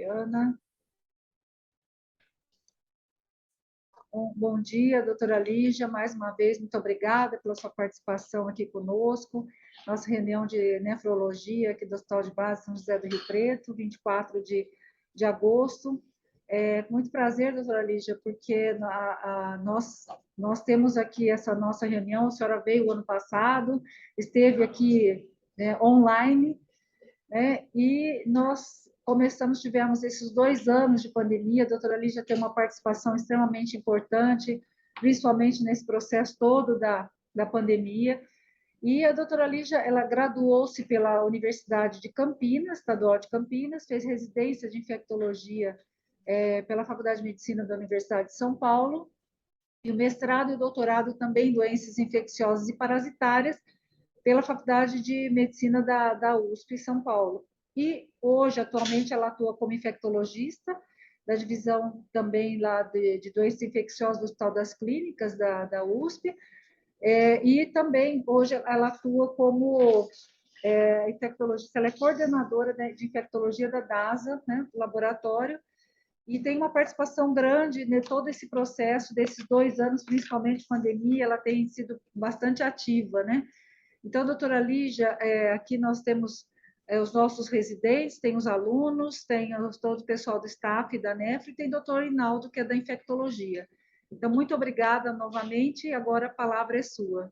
Ana. Bom dia, doutora Lígia, mais uma vez, muito obrigada pela sua participação aqui conosco, nossa reunião de nefrologia aqui do Hospital de Base São José do Rio Preto, 24 de agosto. Muito prazer, doutora Lígia, porque nós temos aqui essa nossa reunião, a senhora veio o ano passado, esteve aqui, né, online, né, e nós tivemos esses 2 anos de pandemia. A doutora Lígia tem uma participação extremamente importante, principalmente nesse processo todo da pandemia. E a doutora Lígia, ela graduou-se pela Universidade de Campinas, Estadual de Campinas, fez residência de infectologia pela Faculdade de Medicina da Universidade de São Paulo, e o mestrado e o doutorado também em doenças infecciosas e parasitárias pela Faculdade de Medicina da USP, São Paulo. E hoje, atualmente, ela atua como infectologista da divisão também lá de doenças infecciosas do Hospital das Clínicas da USP, e também hoje ela atua como infectologista, ela é coordenadora de infectologia da DASA, né, do laboratório, e tem uma participação grande em todo esse processo desses 2 anos, principalmente pandemia, ela tem sido bastante ativa, né? Então, doutora Lígia, aqui nós temos os nossos residentes, tem os alunos, tem todo o pessoal do staff da NEFRO, e tem o doutor Rinaldo, que é da infectologia. Então, muito obrigada novamente, e agora a palavra é sua.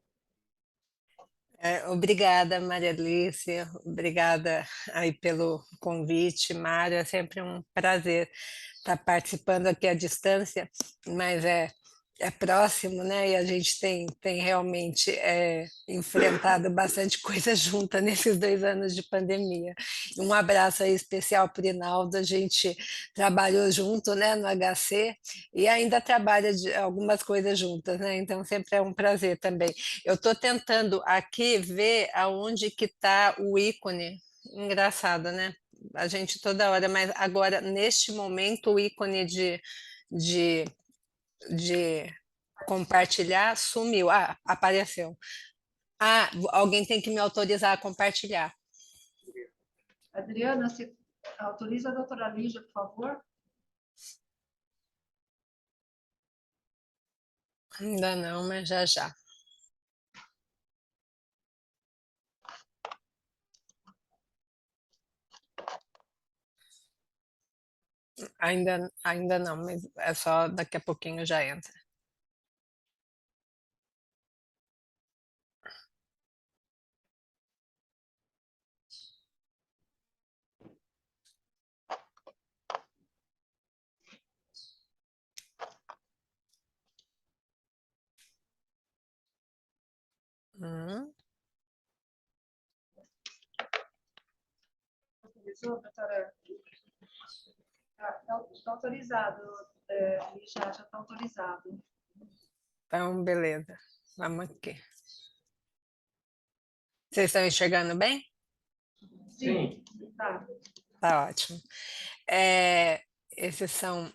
Obrigada, Maria Alice, obrigada aí pelo convite, Mário, é sempre um prazer estar participando aqui à distância, mas é próximo, né? E a gente tem realmente enfrentado bastante coisa junta nesses 2 anos de pandemia. Um abraço aí especial para o Rinaldo, a gente trabalhou junto, né, no HC, e ainda trabalha algumas coisas juntas, né? Então sempre é um prazer também. Eu estou tentando aqui ver aonde que está o ícone. Engraçado, né? A gente toda hora, mas agora, neste momento, o ícone de, de compartilhar sumiu. Ah, apareceu. Ah, alguém tem que me autorizar a compartilhar. Adriana, você autoriza a doutora Lígia, por favor? Ainda não, mas já já. Ainda não, mas é só daqui a pouquinho já entra. Autorizou, doutora? Está autorizado, já está autorizado. Então, beleza. Vamos aqui. Vocês estão enxergando bem? Sim, tá. Tá ótimo. Esses são,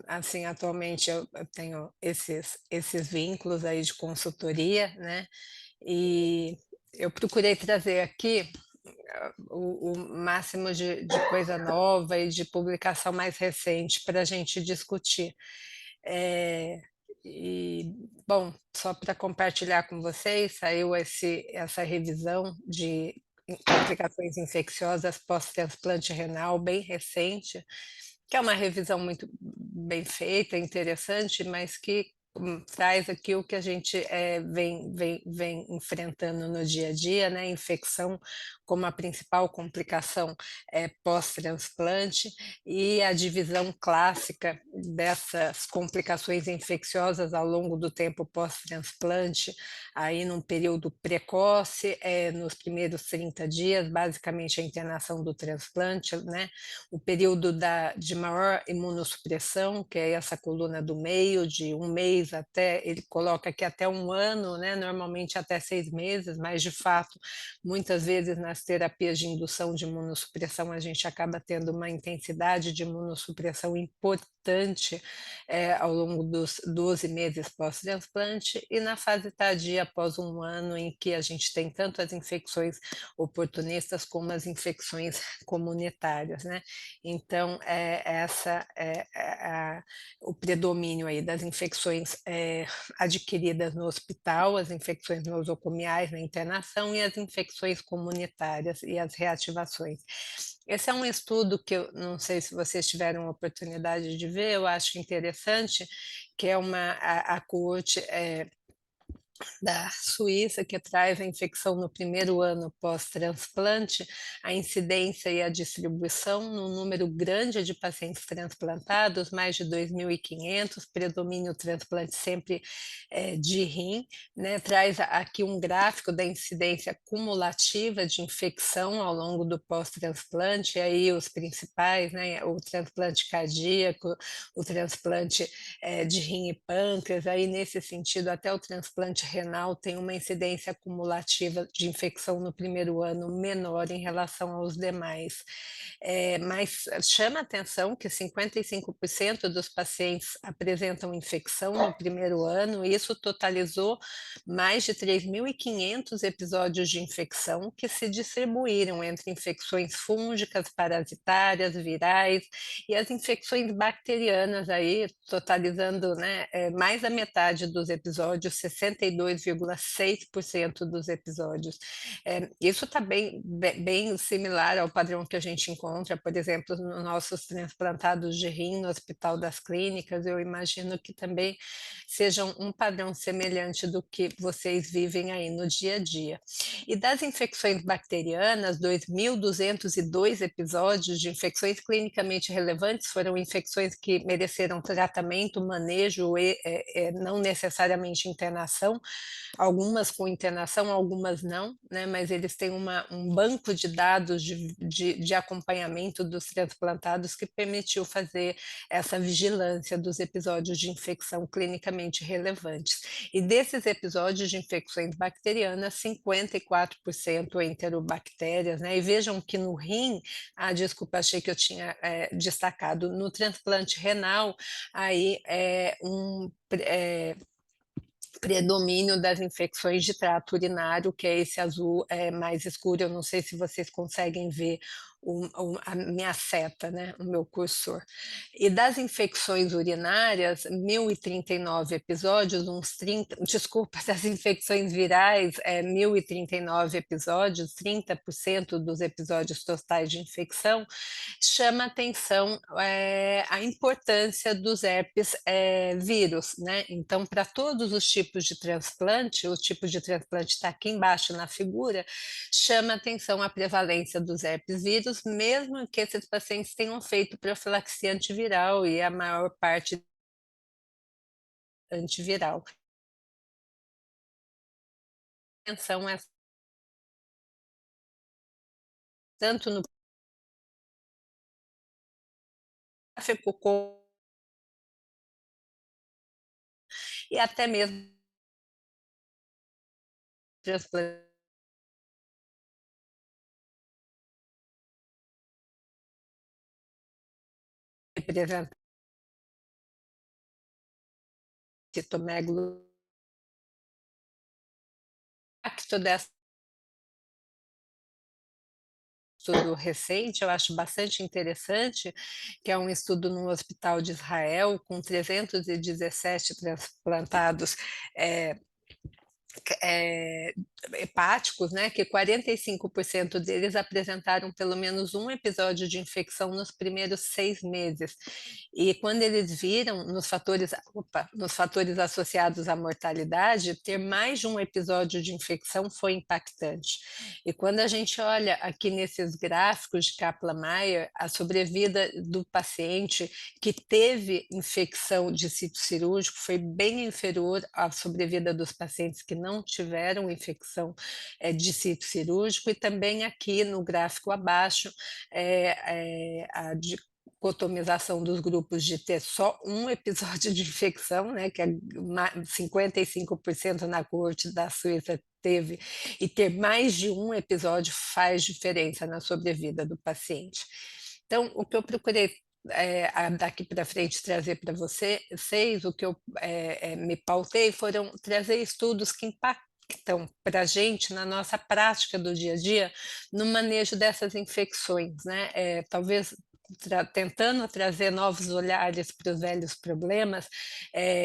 assim, atualmente eu tenho esses vínculos aí de consultoria, né? E eu procurei trazer aqui o máximo de coisa nova e de publicação mais recente para a gente discutir. Bom, só para compartilhar com vocês, saiu essa revisão de complicações infecciosas pós-transplante renal, bem recente, que é uma revisão muito bem feita, interessante, mas que traz aqui o que a gente vem enfrentando no dia a dia, né? Infecção como a principal complicação pós-transplante, e a divisão clássica dessas complicações infecciosas ao longo do tempo pós-transplante, aí num período precoce, nos primeiros 30 dias, basicamente a internação do transplante, né? O período de maior imunossupressão, que é essa coluna do meio, de 1 mês até, ele coloca aqui até 1 ano, né? Normalmente até 6 meses, mas de fato, muitas vezes nas terapias de indução de imunossupressão, a gente acaba tendo uma intensidade de imunossupressão importante, ao longo dos 12 meses pós-transplante e na fase tardia, após 1 ano, em que a gente tem tanto as infecções oportunistas como as infecções comunitárias, né. Então, essa é o predomínio aí das infecções, adquiridas no hospital, as infecções nosocomiais na internação e as infecções comunitárias e as reativações. Esse é um estudo que eu não sei se vocês tiveram a oportunidade de ver, eu acho interessante, que é a coorte, da Suíça, que traz a infecção no primeiro ano pós-transplante, a incidência e a distribuição no número grande de pacientes transplantados, mais de 2.500, predomínio transplante sempre de rim, né? Traz aqui um gráfico da incidência cumulativa de infecção ao longo do pós-transplante, aí os principais, né? O transplante cardíaco, o transplante de rim e pâncreas, aí nesse sentido até o transplante renal tem uma incidência acumulativa de infecção no primeiro ano menor em relação aos demais. Mas chama atenção que 55% dos pacientes apresentam infecção no primeiro ano, e isso totalizou mais de 3.500 episódios de infecção que se distribuíram entre infecções fúngicas, parasitárias, virais e as infecções bacterianas aí, totalizando, né, mais da metade dos episódios, 62,6% dos episódios. Isso está bem similar ao padrão que a gente encontra, por exemplo, nos nossos transplantados de rim no Hospital das Clínicas, eu imagino que também sejam um padrão semelhante do que vocês vivem aí no dia a dia. E das infecções bacterianas, 2.202 episódios de infecções clinicamente relevantes foram infecções que mereceram tratamento, manejo e não necessariamente internação, algumas com internação, algumas não, né, mas eles têm um banco de dados de acompanhamento dos transplantados que permitiu fazer essa vigilância dos episódios de infecção clinicamente relevantes. E desses episódios de infecções bacterianas, 54% enterobactérias, né, e vejam que no rim, desculpa, achei que eu tinha destacado, no transplante renal, aí predomínio das infecções de trato urinário, que é esse azul mais escuro, eu não sei se vocês conseguem ver a minha seta, né, o meu cursor. E das infecções urinárias, 1.039 episódios, uns 30, desculpa, das infecções virais, 1.039 episódios, 30% dos episódios totais de infecção, chama atenção a importância dos herpes vírus, né? Então, para todos os tipos de transplante, o tipo de transplante está aqui embaixo na figura, chama atenção a prevalência dos herpes vírus, mesmo que esses pacientes tenham feito profilaxia antiviral e a maior parte antiviral. Atenção tanto no tráfico e até mesmo transplante representa citomégalos, impacto dessa estudo recente, eu acho bastante interessante, que é um estudo no Hospital de Israel, com 317 transplantados eh, eh, hepáticos, né, que 45% deles apresentaram pelo menos um episódio de infecção nos primeiros 6 meses. E quando eles viram nos fatores associados à mortalidade, ter mais de um episódio de infecção foi impactante. E quando a gente olha aqui nesses gráficos de Kaplan-Meier, a sobrevida do paciente que teve infecção de sítio cirúrgico foi bem inferior à sobrevida dos pacientes que não tiveram infecção de sítio cirúrgico, e também aqui no gráfico abaixo, a dicotomização dos grupos de ter só um episódio de infecção, né, que é 55% na coorte da Suíça teve, e ter mais de um episódio faz diferença na sobrevida do paciente. Então, o que eu procurei daqui para frente trazer para vocês, o que eu, me pautei foram trazer estudos que impactam para a gente na nossa prática do dia a dia, no manejo dessas infecções, né, talvez tentando trazer novos olhares para os velhos problemas,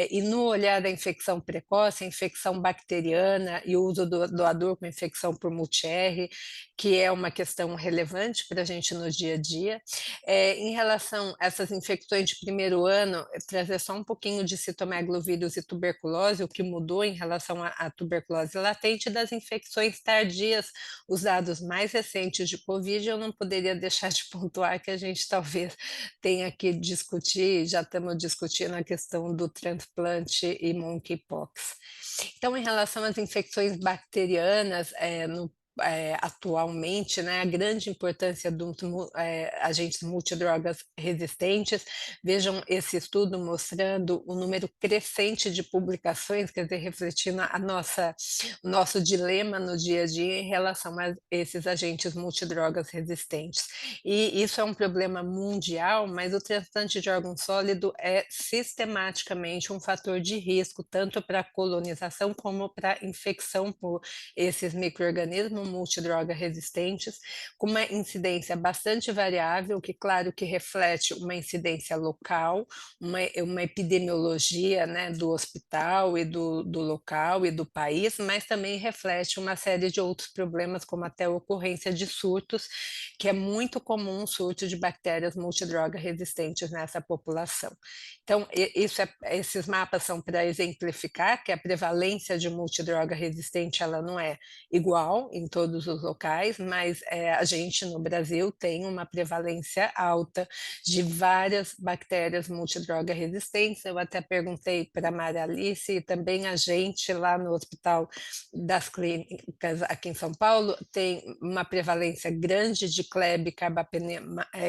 e no olhar da infecção precoce, a infecção bacteriana e o uso do doador com infecção por Multi-R, que é uma questão relevante para a gente no dia a dia. Em relação a essas infecções de primeiro ano, trazer só um pouquinho de citomegalovírus e tuberculose, o que mudou em relação à tuberculose latente, das infecções tardias, os dados mais recentes de Covid, eu não poderia deixar de pontuar que a gente talvez tenha que discutir, já estamos discutindo a questão do transplante e monkeypox. Então, em relação às infecções bacterianas, atualmente, né, a grande importância dos agentes multidrogas resistentes. Vejam esse estudo mostrando o número crescente de publicações, quer dizer, refletindo o nosso dilema no dia a dia em relação a esses agentes multidrogas resistentes. E isso é um problema mundial, mas o transplante de órgão sólido é sistematicamente um fator de risco, tanto para a colonização como para a infecção por esses micro-organismos multidroga resistentes, com uma incidência bastante variável, que claro que reflete uma incidência local, uma epidemiologia, né, do hospital e do local e do país, mas também reflete uma série de outros problemas, como até a ocorrência de surtos, que é muito comum um surto de bactérias multidroga resistentes nessa população. Então, esses mapas são para exemplificar que a prevalência de multidroga resistente ela não é igual em todos os locais, mas a gente no Brasil tem uma prevalência alta de várias bactérias multidroga resistentes. Eu até perguntei para a Maria Alice e também a gente lá no Hospital das Clínicas aqui em São Paulo tem uma prevalência grande de Kleb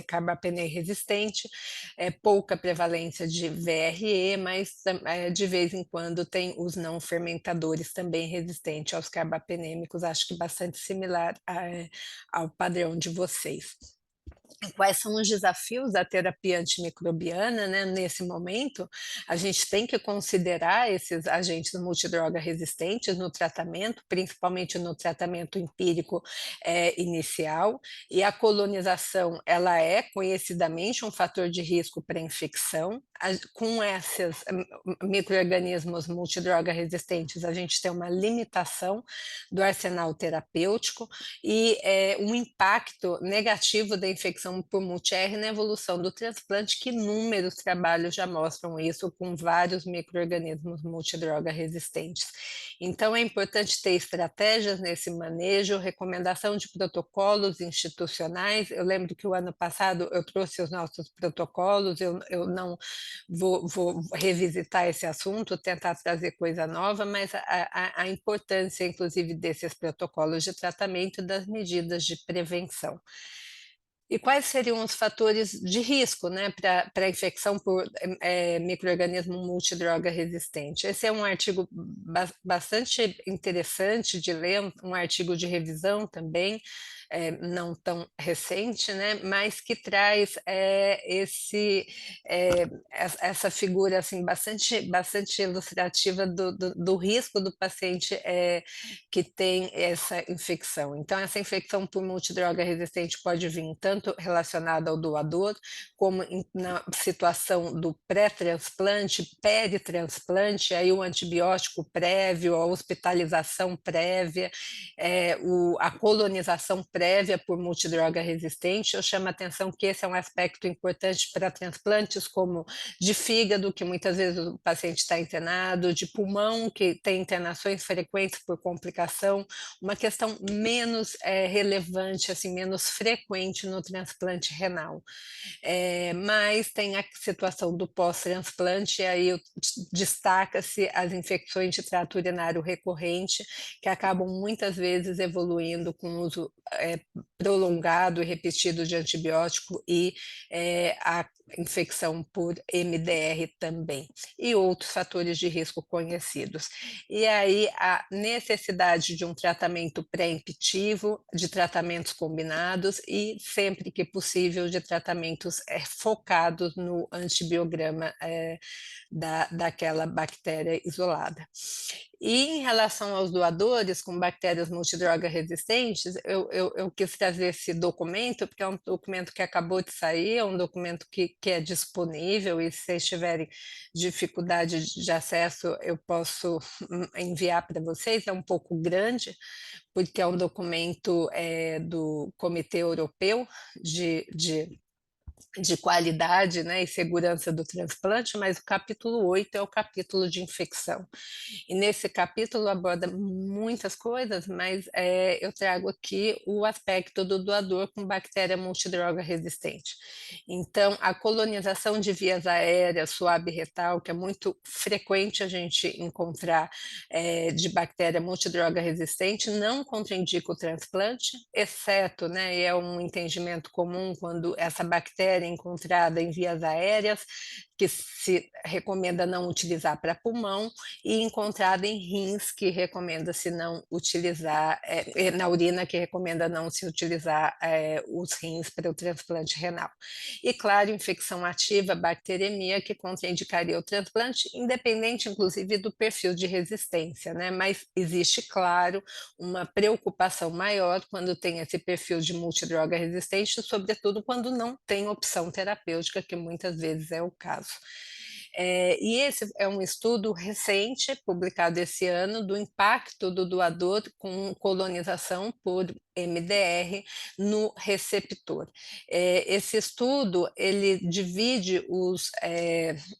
carbapenem resistente, pouca prevalência de VRE, mas de vez em quando tem os não fermentadores também resistentes aos carbapenêmicos, acho que bastante similar ao padrão de vocês. Quais são os desafios da terapia antimicrobiana, né? Nesse momento, a gente tem que considerar esses agentes multidroga resistentes no tratamento, principalmente no tratamento empírico inicial, e a colonização, ela é conhecidamente um fator de risco para infecção. Com esses micro-organismos multidroga resistentes, a gente tem uma limitação do arsenal terapêutico e um impacto negativo da infecção por Multi-R na evolução do transplante, que inúmeros trabalhos já mostram isso com vários micro-organismos multidroga resistentes. Então é importante ter estratégias nesse manejo, recomendação de protocolos institucionais. Eu lembro que o ano passado eu trouxe os nossos protocolos, eu não vou revisitar esse assunto, tentar trazer coisa nova, mas a importância, inclusive, desses protocolos de tratamento e das medidas de prevenção. E quais seriam os fatores de risco, né, para a infecção por micro-organismo multidroga resistente? Esse é um artigo bastante interessante de ler, um artigo de revisão também, não tão recente, né, mas que traz essa figura assim, bastante ilustrativa do risco do paciente que tem essa infecção. Então, essa infecção por multidroga resistente pode vir tanto relacionada ao doador, como na situação do pré-transplante, peritransplante, aí o antibiótico prévio, a hospitalização prévia, a colonização prévia por multidroga resistente. Eu chamo a atenção que esse é um aspecto importante para transplantes como de fígado, que muitas vezes o paciente está internado, de pulmão, que tem internações frequentes por complicação, uma questão menos relevante, assim, menos frequente no transplante renal. Mas tem a situação do pós-transplante, e aí destaca-se as infecções de trato urinário recorrente, que acabam muitas vezes evoluindo com o uso prolongado e repetido de antibiótico e a infecção por MDR também, e outros fatores de risco conhecidos. E aí a necessidade de um tratamento pré-emptivo, de tratamentos combinados e, sempre que possível, de tratamentos focados no antibiograma daquela bactéria isolada. E em relação aos doadores com bactérias multidroga resistentes, eu quis trazer esse documento, porque é um documento que acabou de sair, é um documento que é disponível, e se vocês tiverem dificuldade de acesso, eu posso enviar para vocês, é um pouco grande, porque é um documento do Comitê Europeu de qualidade, né, e segurança do transplante, mas o capítulo 8 é o capítulo de infecção. E nesse capítulo aborda muitas coisas, mas eu trago aqui o aspecto do doador com bactéria multidroga resistente. Então, a colonização de vias aéreas, suave retal, que é muito frequente a gente encontrar de bactéria multidroga resistente, não contraindica o transplante, exceto, né, e é um entendimento comum quando essa bactéria é encontrada em vias aéreas, que se recomenda não utilizar para pulmão, e encontrada em rins, que recomenda-se não utilizar, na urina, que recomenda não se utilizar os rins para o transplante renal. E, claro, infecção ativa, bacteremia, que contraindicaria o transplante, independente, inclusive, do perfil de resistência, né? Mas existe, claro, uma preocupação maior quando tem esse perfil de multidroga resistente, sobretudo quando não tem opção terapêutica, que muitas vezes é o caso. E esse é um estudo recente, publicado esse ano, do impacto do doador com colonização por MDR no receptor. Esse estudo, ele divide os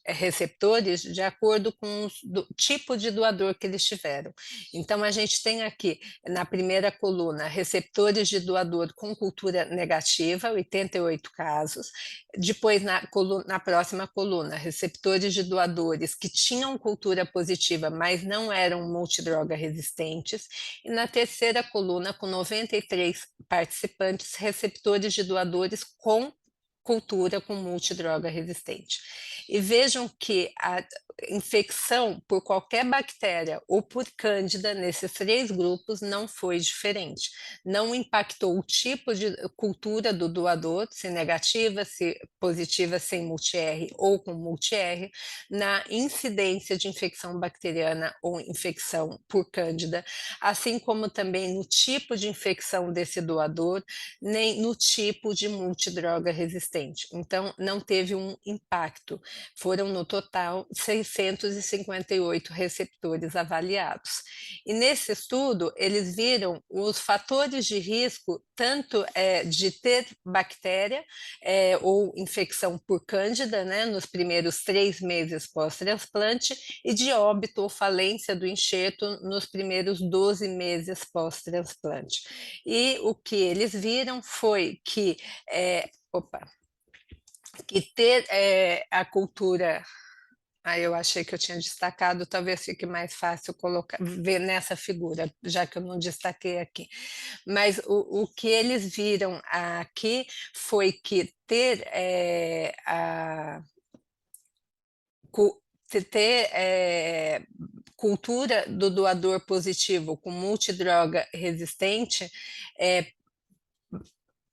receptores de acordo com o tipo de doador que eles tiveram. Então, a gente tem aqui, na primeira coluna, receptores de doador com cultura negativa, 88 casos. Depois, na próxima coluna, receptores de doadores que tinham cultura positiva, mas não eram multidroga resistentes. E na terceira coluna, com 93 participantes, receptores de doadores com cultura com multidroga resistente. E vejam que a infecção por qualquer bactéria ou por cândida nesses três grupos não foi diferente. Não impactou o tipo de cultura do doador, se negativa, se positiva, sem multi-R ou com multi-R, na incidência de infecção bacteriana ou infecção por cândida, assim como também no tipo de infecção desse doador, nem no tipo de multidroga resistente. Então, não teve um impacto. Foram, no total, 658 receptores avaliados. E nesse estudo, eles viram os fatores de risco, tanto de ter bactéria ou infecção por cândida, né, nos primeiros 3 meses pós-transplante, e de óbito ou falência do enxerto nos primeiros 12 meses pós-transplante. E o que eles viram foi que, ter a cultura. Eu achei que eu tinha destacado, talvez fique mais fácil ver nessa figura, já que eu não destaquei aqui. Mas o que eles viram aqui foi que ter cultura do doador positivo com multidroga resistente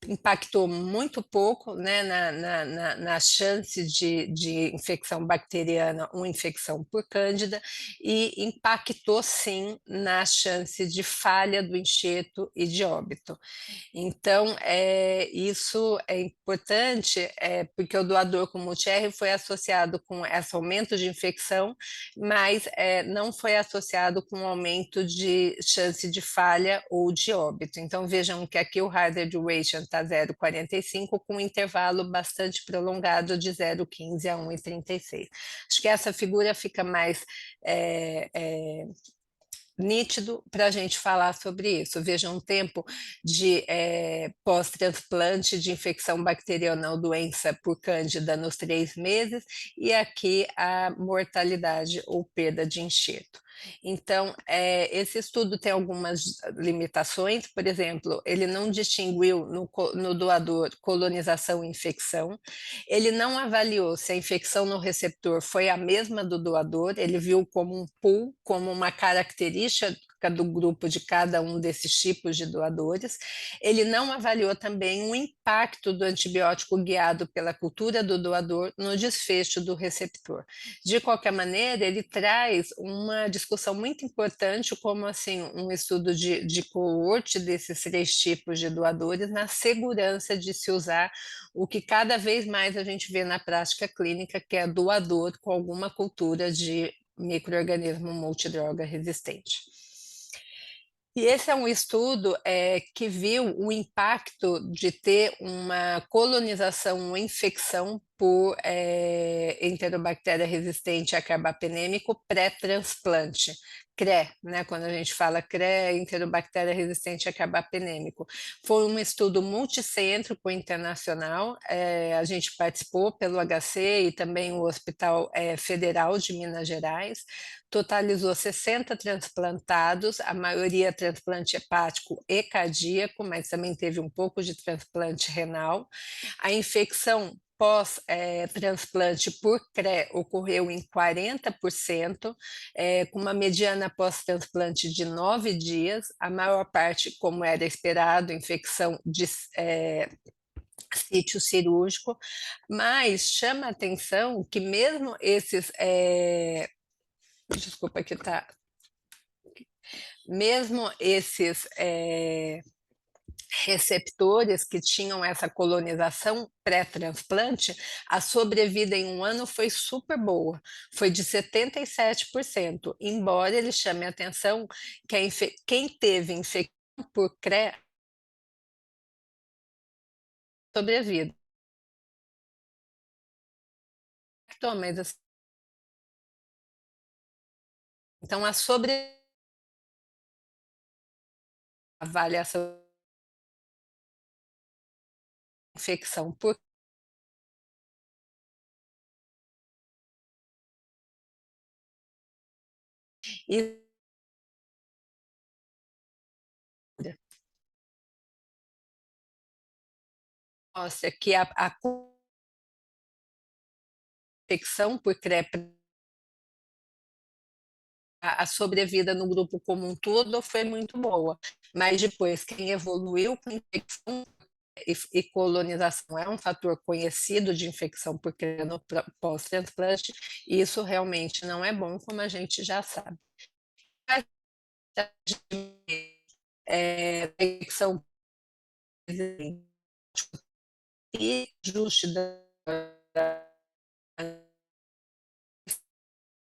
impactou muito pouco, né, na chance de infecção bacteriana ou infecção por cândida, e impactou sim na chance de falha do enxerto e de óbito. Então, isso é importante, porque o doador com multi-R foi associado com esse aumento de infecção, mas não foi associado com aumento de chance de falha ou de óbito. Então, vejam que aqui o hazard ratio está 0,45, com um intervalo bastante prolongado de 0,15 a 1,36. Acho que essa figura fica mais nítido para a gente falar sobre isso. Veja um tempo de pós-transplante de infecção bacteriana ou doença por cândida nos 3 meses, e aqui a mortalidade ou perda de enxerto. Então, esse estudo tem algumas limitações, por exemplo, ele não distinguiu no doador colonização e infecção, ele não avaliou se a infecção no receptor foi a mesma do doador, ele viu como um pool, como uma característica do grupo de cada um desses tipos de doadores. Ele não avaliou também o impacto do antibiótico guiado pela cultura do doador no desfecho do receptor. De qualquer maneira, ele traz uma discussão muito importante, como assim, um estudo de coorte desses três tipos de doadores na segurança de se usar o que cada vez mais a gente vê na prática clínica, que é doador com alguma cultura de micro-organismo multidroga resistente. E esse é um estudo que viu o impacto de ter uma colonização ou infecção por enterobactéria resistente a carbapenêmico pré-transplante. CRE, né? Quando a gente fala CRE, enterobactéria resistente a carbapenêmico. Foi um estudo multicêntrico internacional, a gente participou pelo HC e também o Hospital Federal de Minas Gerais, totalizou 60 transplantados, a maioria transplante hepático e cardíaco, mas também teve um pouco de transplante renal. A infecção pós-transplante por CRE ocorreu em 40%, com uma mediana pós-transplante de 9 dias, a maior parte, como era esperado, infecção de sítio cirúrgico, mas chama a atenção que mesmo esses desculpa que tá. Mesmo esses receptores que tinham essa colonização pré-transplante, a sobrevida em um ano foi super boa, foi de 77%, embora ele chame a atenção que quem teve infecção por CRE sobrevida. Mas, assim, então a avaliação infecção por e mostra que a infecção por CRE, a sobrevida no grupo como um todo foi muito boa, mas depois quem evoluiu com infecção e colonização é um fator conhecido de infecção por CRE no pós-transplante, e isso realmente não é bom, como a gente já sabe. Infecção e ajuste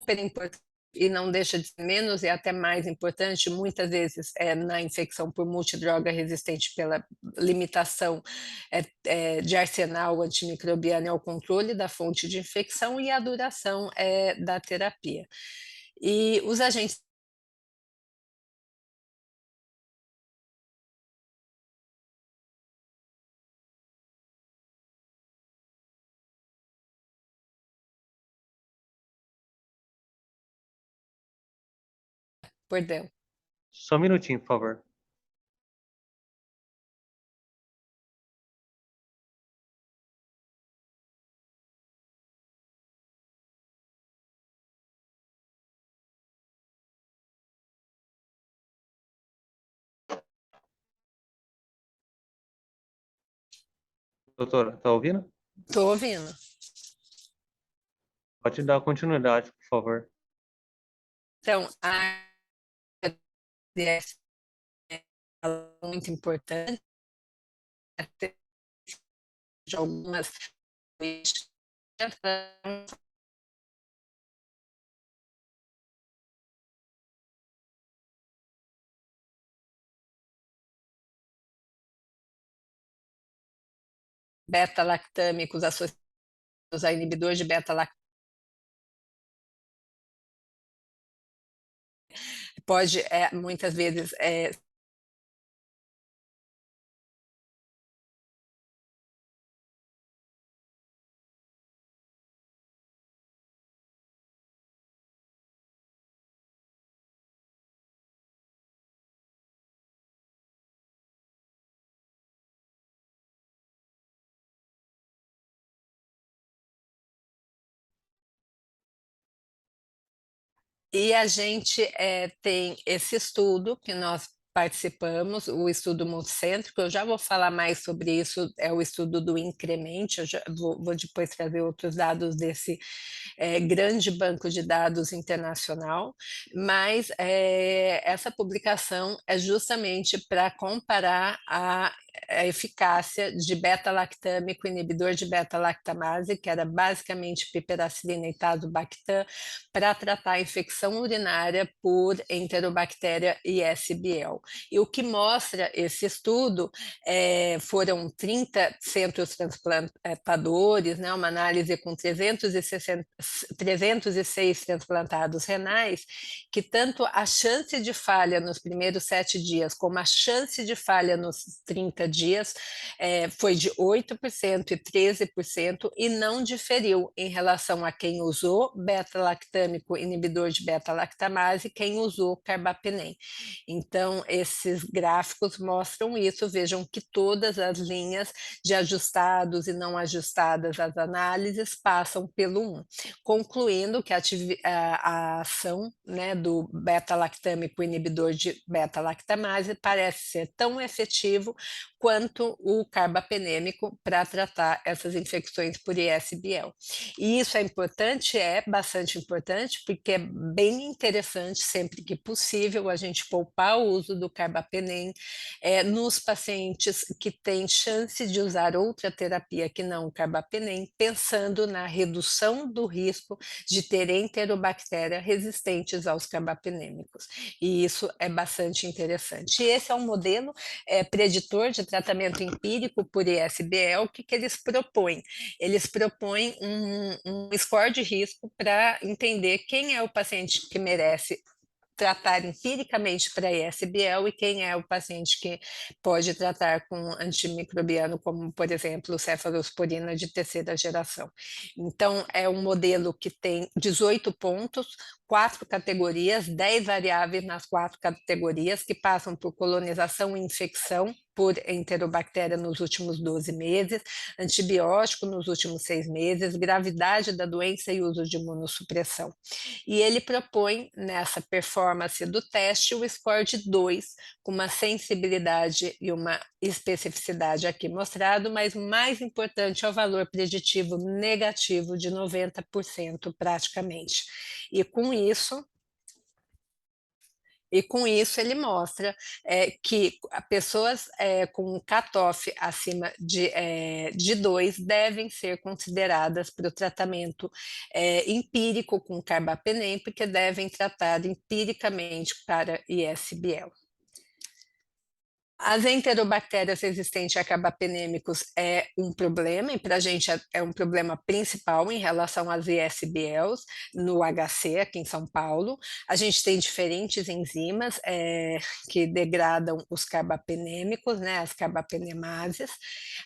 super importante e não deixa de ser menos e até mais importante, muitas vezes, na infecção por multidroga resistente pela limitação de arsenal antimicrobiano é o controle da fonte de infecção e a duração da terapia. E os agentes perdão. Só um minutinho, por favor. Doutora, tá ouvindo? Estou ouvindo. Pode dar continuidade, por favor. Então, a ADS é muito importante, de algumas beta-lactâmicos associados a inibidores de beta-lactâmico pode, muitas vezes, E a gente, tem esse estudo que nós participamos, o estudo multicêntrico, eu já vou falar mais sobre isso, é o estudo do Incremente, eu já vou depois trazer outros dados desse, grande banco de dados internacional, mas, essa publicação é justamente para comparar a eficácia de beta-lactame com inibidor de beta-lactamase, que era basicamente piperacilina e tazobactam, para tratar a infecção urinária por Enterobactéria ISBL. E o que mostra esse estudo, foram 30 centros transplantadores, né, uma análise com 306 transplantados renais, que tanto a chance de falha nos primeiros 7 dias, como a chance de falha nos 30 dias, foi de 8% e 13%, e não diferiu em relação a quem usou beta-lactâmico inibidor de beta-lactamase e quem usou carbapenem. Então, esses gráficos mostram isso, vejam que todas as linhas de ajustados e não ajustadas às análises passam pelo 1, concluindo que a ação, né, do beta-lactâmico inibidor de beta-lactamase parece ser tão efetivo quanto o carbapenêmico para tratar essas infecções por ISBL. E isso é importante? É bastante importante, porque é bem interessante, sempre que possível, a gente poupar o uso do carbapenem nos pacientes que têm chance de usar outra terapia que não o carbapenem, pensando na redução do risco de ter enterobactéria resistentes aos carbapenêmicos. E isso é bastante interessante. E esse é um modelo preditor de tratamento empírico por ISBL. O que eles propõem? Eles propõem um score de risco para entender quem é o paciente que merece tratar empiricamente para ISBL e quem é o paciente que pode tratar com antimicrobiano, como, por exemplo, cefalosporina de terceira geração. Então, é um modelo que tem 18 pontos, 4 categorias, 10 variáveis nas 4 categorias, que passam por colonização e infecção por enterobactéria nos últimos 12 meses, antibiótico nos últimos 6 meses, gravidade da doença e uso de imunossupressão. E ele propõe, nessa performance do teste, o score de 2, com uma sensibilidade e uma especificidade aqui mostrado, mas o mais importante é o valor preditivo negativo de 90% praticamente. E com isso ele mostra que pessoas com um cutoff acima de 2 devem ser consideradas para o tratamento empírico com carbapenem, porque devem tratar empiricamente para ISBL. As enterobactérias resistentes a carbapenêmicos é um problema, e para a gente é um problema principal em relação às ISBLs no HC, aqui em São Paulo. A gente tem diferentes enzimas que degradam os carbapenêmicos, né, as carbapenemases.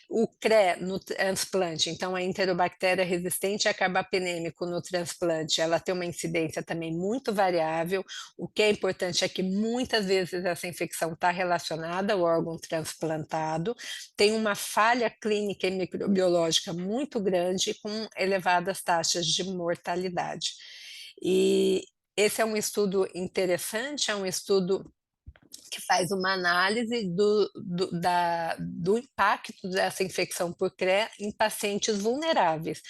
O CRE no transplante, então a enterobactéria resistente a carbapenêmico no transplante, ela tem uma incidência também muito variável. O que é importante é que muitas vezes essa infecção está relacionada ao órgão transplantado, tem uma falha clínica e microbiológica muito grande, com elevadas taxas de mortalidade. E esse é um estudo interessante, é um estudo que faz uma análise do impacto dessa infecção por CRE em pacientes vulneráveis,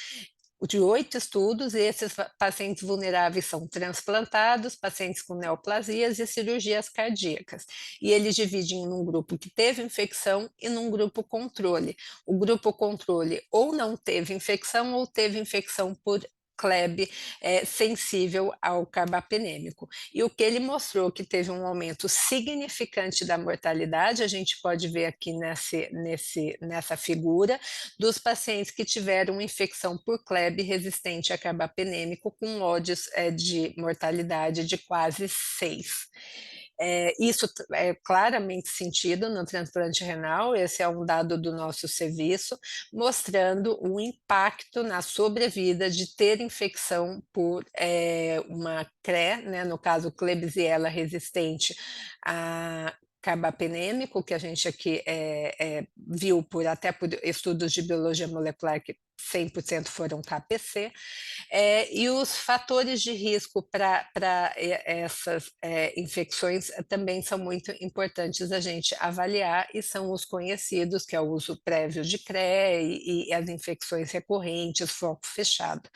de 8 estudos, e esses pacientes vulneráveis são transplantados, pacientes com neoplasias e cirurgias cardíacas. E eles dividem num grupo que teve infecção e num grupo controle. O grupo controle ou não teve infecção ou teve infecção por CLEB sensível ao carbapenêmico. E o que ele mostrou que teve um aumento significante da mortalidade, a gente pode ver aqui nessa figura, dos pacientes que tiveram infecção por CLEB resistente a carbapenêmico, com odds de mortalidade de quase 6. Isso é claramente sentido no transplante renal, esse é um dado do nosso serviço, mostrando o impacto na sobrevida de ter infecção por uma CRE, né, no caso Klebsiella resistente a carbapenêmico, que a gente aqui viu até por estudos de biologia molecular que 100% foram KPC, e os fatores de risco para essas infecções também são muito importantes a gente avaliar e são os conhecidos, que é o uso prévio de CRE e as infecções recorrentes, foco fechado.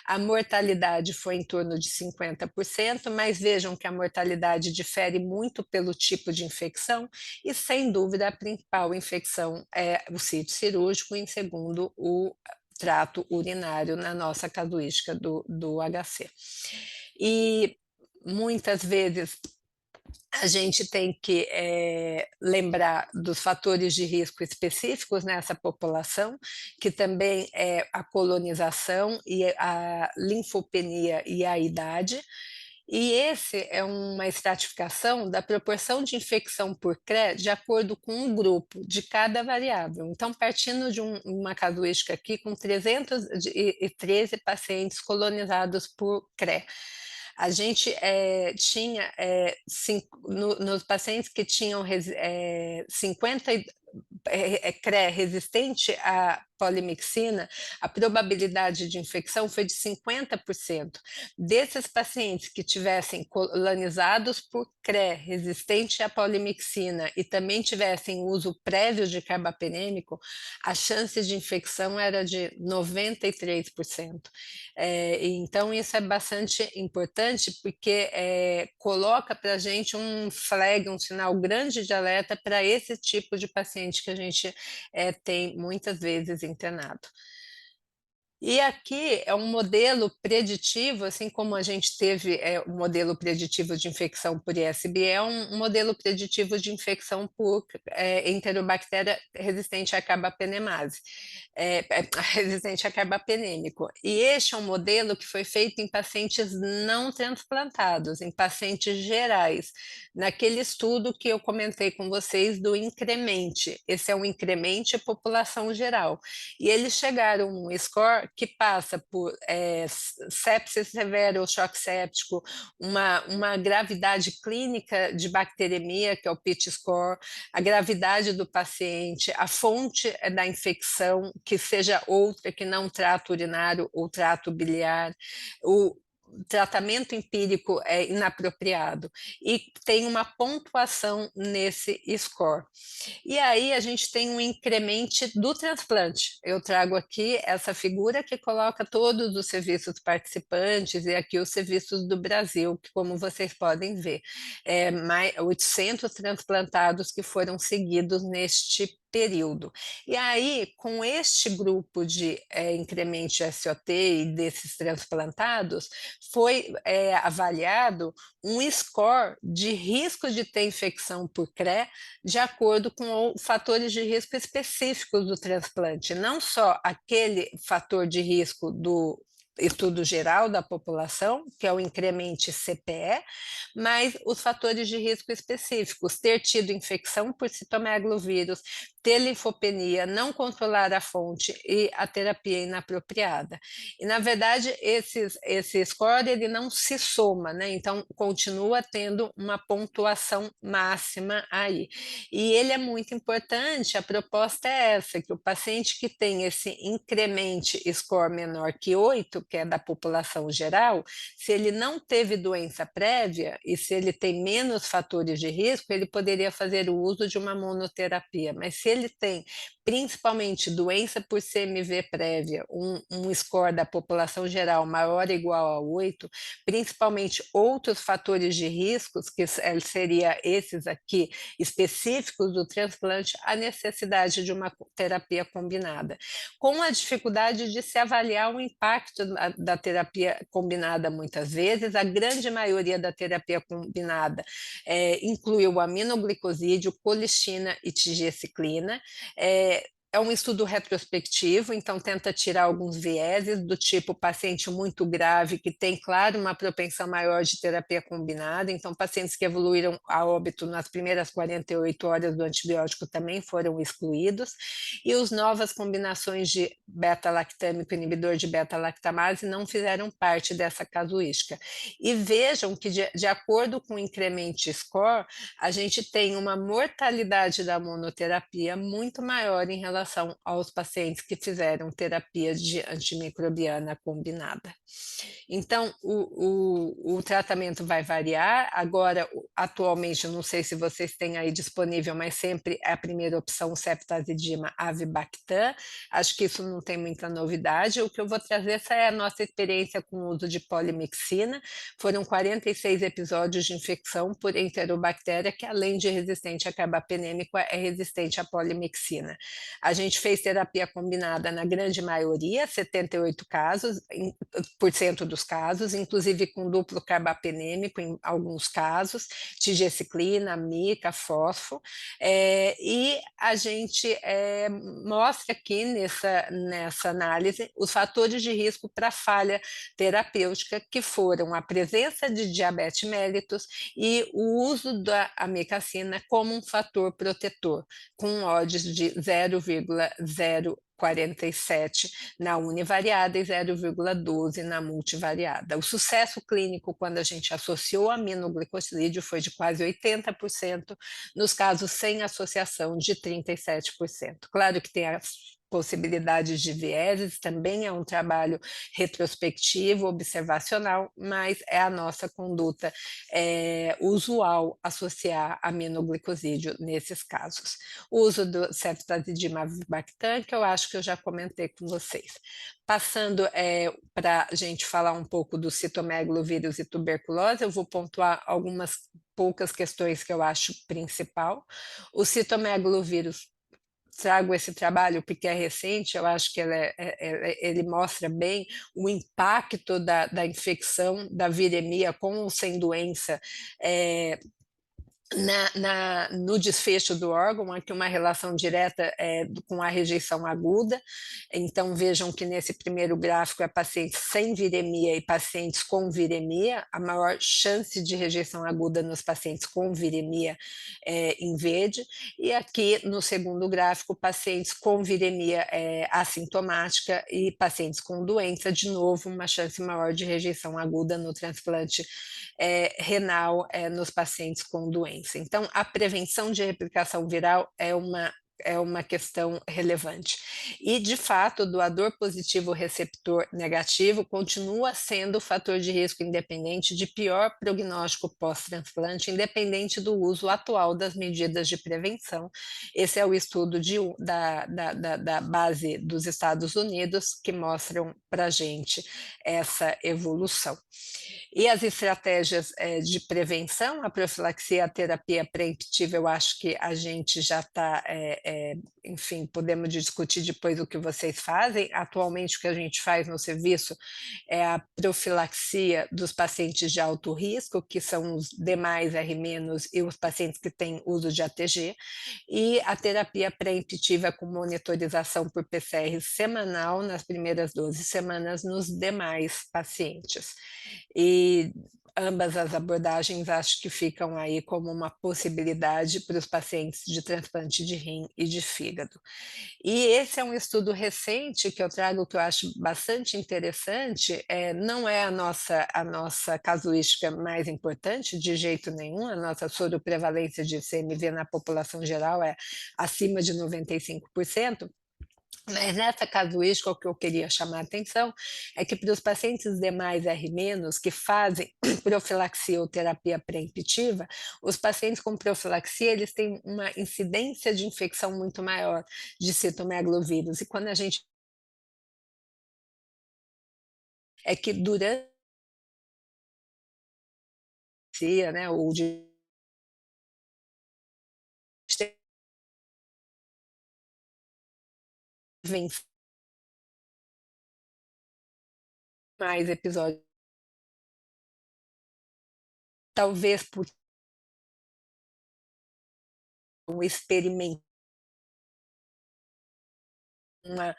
A mortalidade foi em torno de 50%, mas vejam que a mortalidade difere muito pelo tipo de infecção e, sem dúvida, a principal infecção é o sítio cirúrgico, em segundo, o trato urinário na nossa casuística do HC. E muitas vezes a gente tem que lembrar dos fatores de risco específicos nessa população, que também é a colonização e a linfopenia e a idade. E esse é uma estratificação da proporção de infecção por CRE de acordo com o grupo de cada variável. Então, partindo de uma casuística aqui com 313 pacientes colonizados por CRE. A gente tinha nos pacientes que tinham 50 CRE resistente à polimixina, a probabilidade de infecção foi de 50%. Desses pacientes que tivessem colonizados por CRE resistente à polimixina e também tivessem uso prévio de carbapenêmico, a chance de infecção era de 93%. Então, isso é bastante importante porque coloca para a gente um flag, um sinal grande de alerta para esse tipo de paciente que a gente tem muitas vezes internado. E aqui é um modelo preditivo, assim como a gente teve um modelo preditivo de infecção por ISB, é um modelo preditivo de infecção por enterobactéria resistente à carbapenemase, resistente a carbapenêmico. E este é um modelo que foi feito em pacientes não transplantados, em pacientes gerais, naquele estudo que eu comentei com vocês do incremente. Esse é um incremente população geral. E eles chegaram a um score que passa por sepsis severa ou choque séptico, uma gravidade clínica de bacteremia, que é o PIT score, a gravidade do paciente, a fonte da infecção, que seja outra que não trato urinário ou trato biliar, o tratamento empírico é inapropriado e tem uma pontuação nesse score. E aí a gente tem um incremente do transplante. Eu trago aqui essa figura que coloca todos os serviços participantes e aqui os serviços do Brasil, que como vocês podem ver, mais 800 transplantados que foram seguidos neste período. E aí, com este grupo de incremento SOT e desses transplantados, foi avaliado um score de risco de ter infecção por CRE de acordo com fatores de risco específicos do transplante, não só aquele fator de risco do estudo geral da população, que é o incremento CPE, mas os fatores de risco específicos, ter tido infecção por citomegalovírus, ter linfopenia, não controlar a fonte e a terapia inapropriada. E, na verdade, esse score ele não se soma, né? Então, continua tendo uma pontuação máxima aí. E ele é muito importante, a proposta é essa, que o paciente que tem esse incremento score menor que 8, que é da população geral, se ele não teve doença prévia e se ele tem menos fatores de risco, ele poderia fazer o uso de uma monoterapia, mas se ele tem principalmente doença por CMV prévia, um score da população geral maior ou igual a 8, principalmente outros fatores de riscos, que seria esses aqui específicos do transplante, a necessidade de uma terapia combinada. Com a dificuldade de se avaliar o impacto da terapia combinada muitas vezes, a grande maioria da terapia combinada inclui o aminoglicosídeo, colistina e tigeciclina. É um estudo retrospectivo, então tenta tirar alguns vieses do tipo paciente muito grave que tem, claro, uma propensão maior de terapia combinada, então pacientes que evoluíram a óbito nas primeiras 48 horas do antibiótico também foram excluídos, e as novas combinações de beta-lactâmico, inibidor de beta-lactamase, não fizeram parte dessa casuística. E vejam que, de acordo com o incremento score, a gente tem uma mortalidade da monoterapia muito maior em relação relação aos pacientes que fizeram terapia de antimicrobiana combinada. Então, o tratamento vai variar. Agora, atualmente, eu não sei se vocês têm aí disponível, mas sempre é a primeira opção, o ceftazidima avibactam. Acho que isso não tem muita novidade. O que eu vou trazer essa é a nossa experiência com o uso de polimixina. Foram 46 episódios de infecção por enterobactéria, que além de resistente a carbapenêmico, é resistente à polimixina. A gente fez terapia combinada na grande maioria, 78 casos, por cento dos casos, inclusive com duplo carbapenêmico em alguns casos, tigecyclina, mica, fósforo, e a gente mostra aqui nessa análise os fatores de risco para falha terapêutica, que foram a presença de diabetes mellitus e o uso da amicacina como um fator protetor, com odds de 0,047 na univariada e 0,12 na multivariada. O sucesso clínico, quando a gente associou aminoglicosídeo, foi de quase 80%, nos casos sem associação, de 37%. Claro que tem as possibilidades de vieses, também é um trabalho retrospectivo, observacional, mas é a nossa conduta usual associar aminoglicosídeo nesses casos. O uso do ceftazidima avibactam, que eu acho que eu já comentei com vocês. Passando para a gente falar um pouco do citomegalovírus e tuberculose, eu vou pontuar algumas poucas questões que eu acho principal. O citomegalovírus, trago esse trabalho porque é recente, eu acho que ele mostra bem o impacto da infecção, da viremia com ou sem doença, no desfecho do órgão, aqui uma relação direta com a rejeição aguda. Então vejam que nesse primeiro gráfico é pacientes sem viremia e pacientes com viremia, a maior chance de rejeição aguda nos pacientes com viremia em verde, e aqui no segundo gráfico, pacientes com viremia assintomática e pacientes com doença, de novo uma chance maior de rejeição aguda no transplante renal nos pacientes com doença. Então, a prevenção de replicação viral é uma questão relevante. E, de fato, o doador positivo receptor negativo continua sendo o fator de risco independente de pior prognóstico pós-transplante, independente do uso atual das medidas de prevenção. Esse é o estudo da base dos Estados Unidos que mostram para a gente essa evolução. E as estratégias de prevenção, a profilaxia, a terapia preemptiva, eu acho que a gente já está, enfim, podemos discutir depois o que vocês fazem. Atualmente, o que a gente faz no serviço é a profilaxia dos pacientes de alto risco, que são os demais R- e os pacientes que têm uso de ATG, e a terapia preemptiva com monitorização por PCR semanal nas primeiras 12 semanas nos demais pacientes. E ambas as abordagens acho que ficam aí como uma possibilidade para os pacientes de transplante de rim e de fígado. E esse é um estudo recente que eu trago, que eu acho bastante interessante, não é a nossa casuística mais importante, de jeito nenhum, a nossa soroprevalência de CMV na população geral é acima de 95%, mas nessa casuística, o que eu queria chamar a atenção é que para os pacientes demais R-, que fazem profilaxia ou terapia preemptiva, os pacientes com profilaxia, eles têm uma incidência de infecção muito maior de citomegalovírus. E quando a gente que durante né, ou de vem mais episódios, talvez por um experimento, uma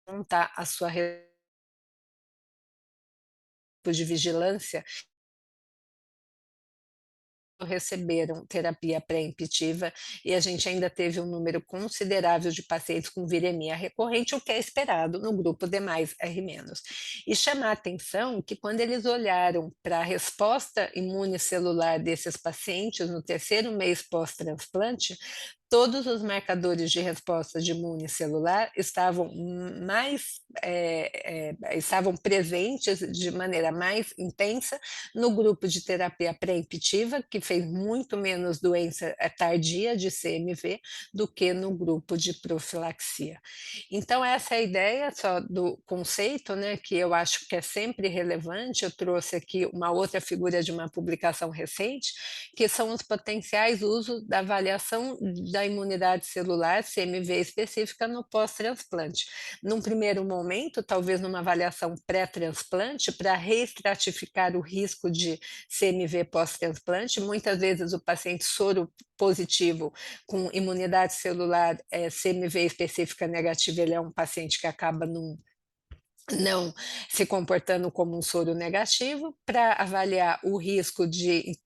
montar a sua de vigilância receberam terapia pré-emptiva e a gente ainda teve um número considerável de pacientes com viremia recorrente, o que é esperado no grupo demais R-. E chamar a atenção que quando eles olharam para a resposta imune celular desses pacientes no terceiro mês pós-transplante, todos os marcadores de resposta de imune celular estavam estavam presentes de maneira mais intensa no grupo de terapia pré-emptiva, que fez muito menos doença tardia de CMV do que no grupo de profilaxia. Então essa é a ideia só do conceito, né, que eu acho que é sempre relevante. Eu trouxe aqui uma outra figura de uma publicação recente, que são os potenciais usos da avaliação da imunidade celular, CMV específica, no pós-transplante. Num primeiro momento, talvez numa avaliação pré-transplante, para reestratificar o risco de CMV pós-transplante, muitas vezes o paciente soro positivo com imunidade celular CMV específica negativa, ele é um paciente que acaba não se comportando como um soro negativo, para avaliar o risco de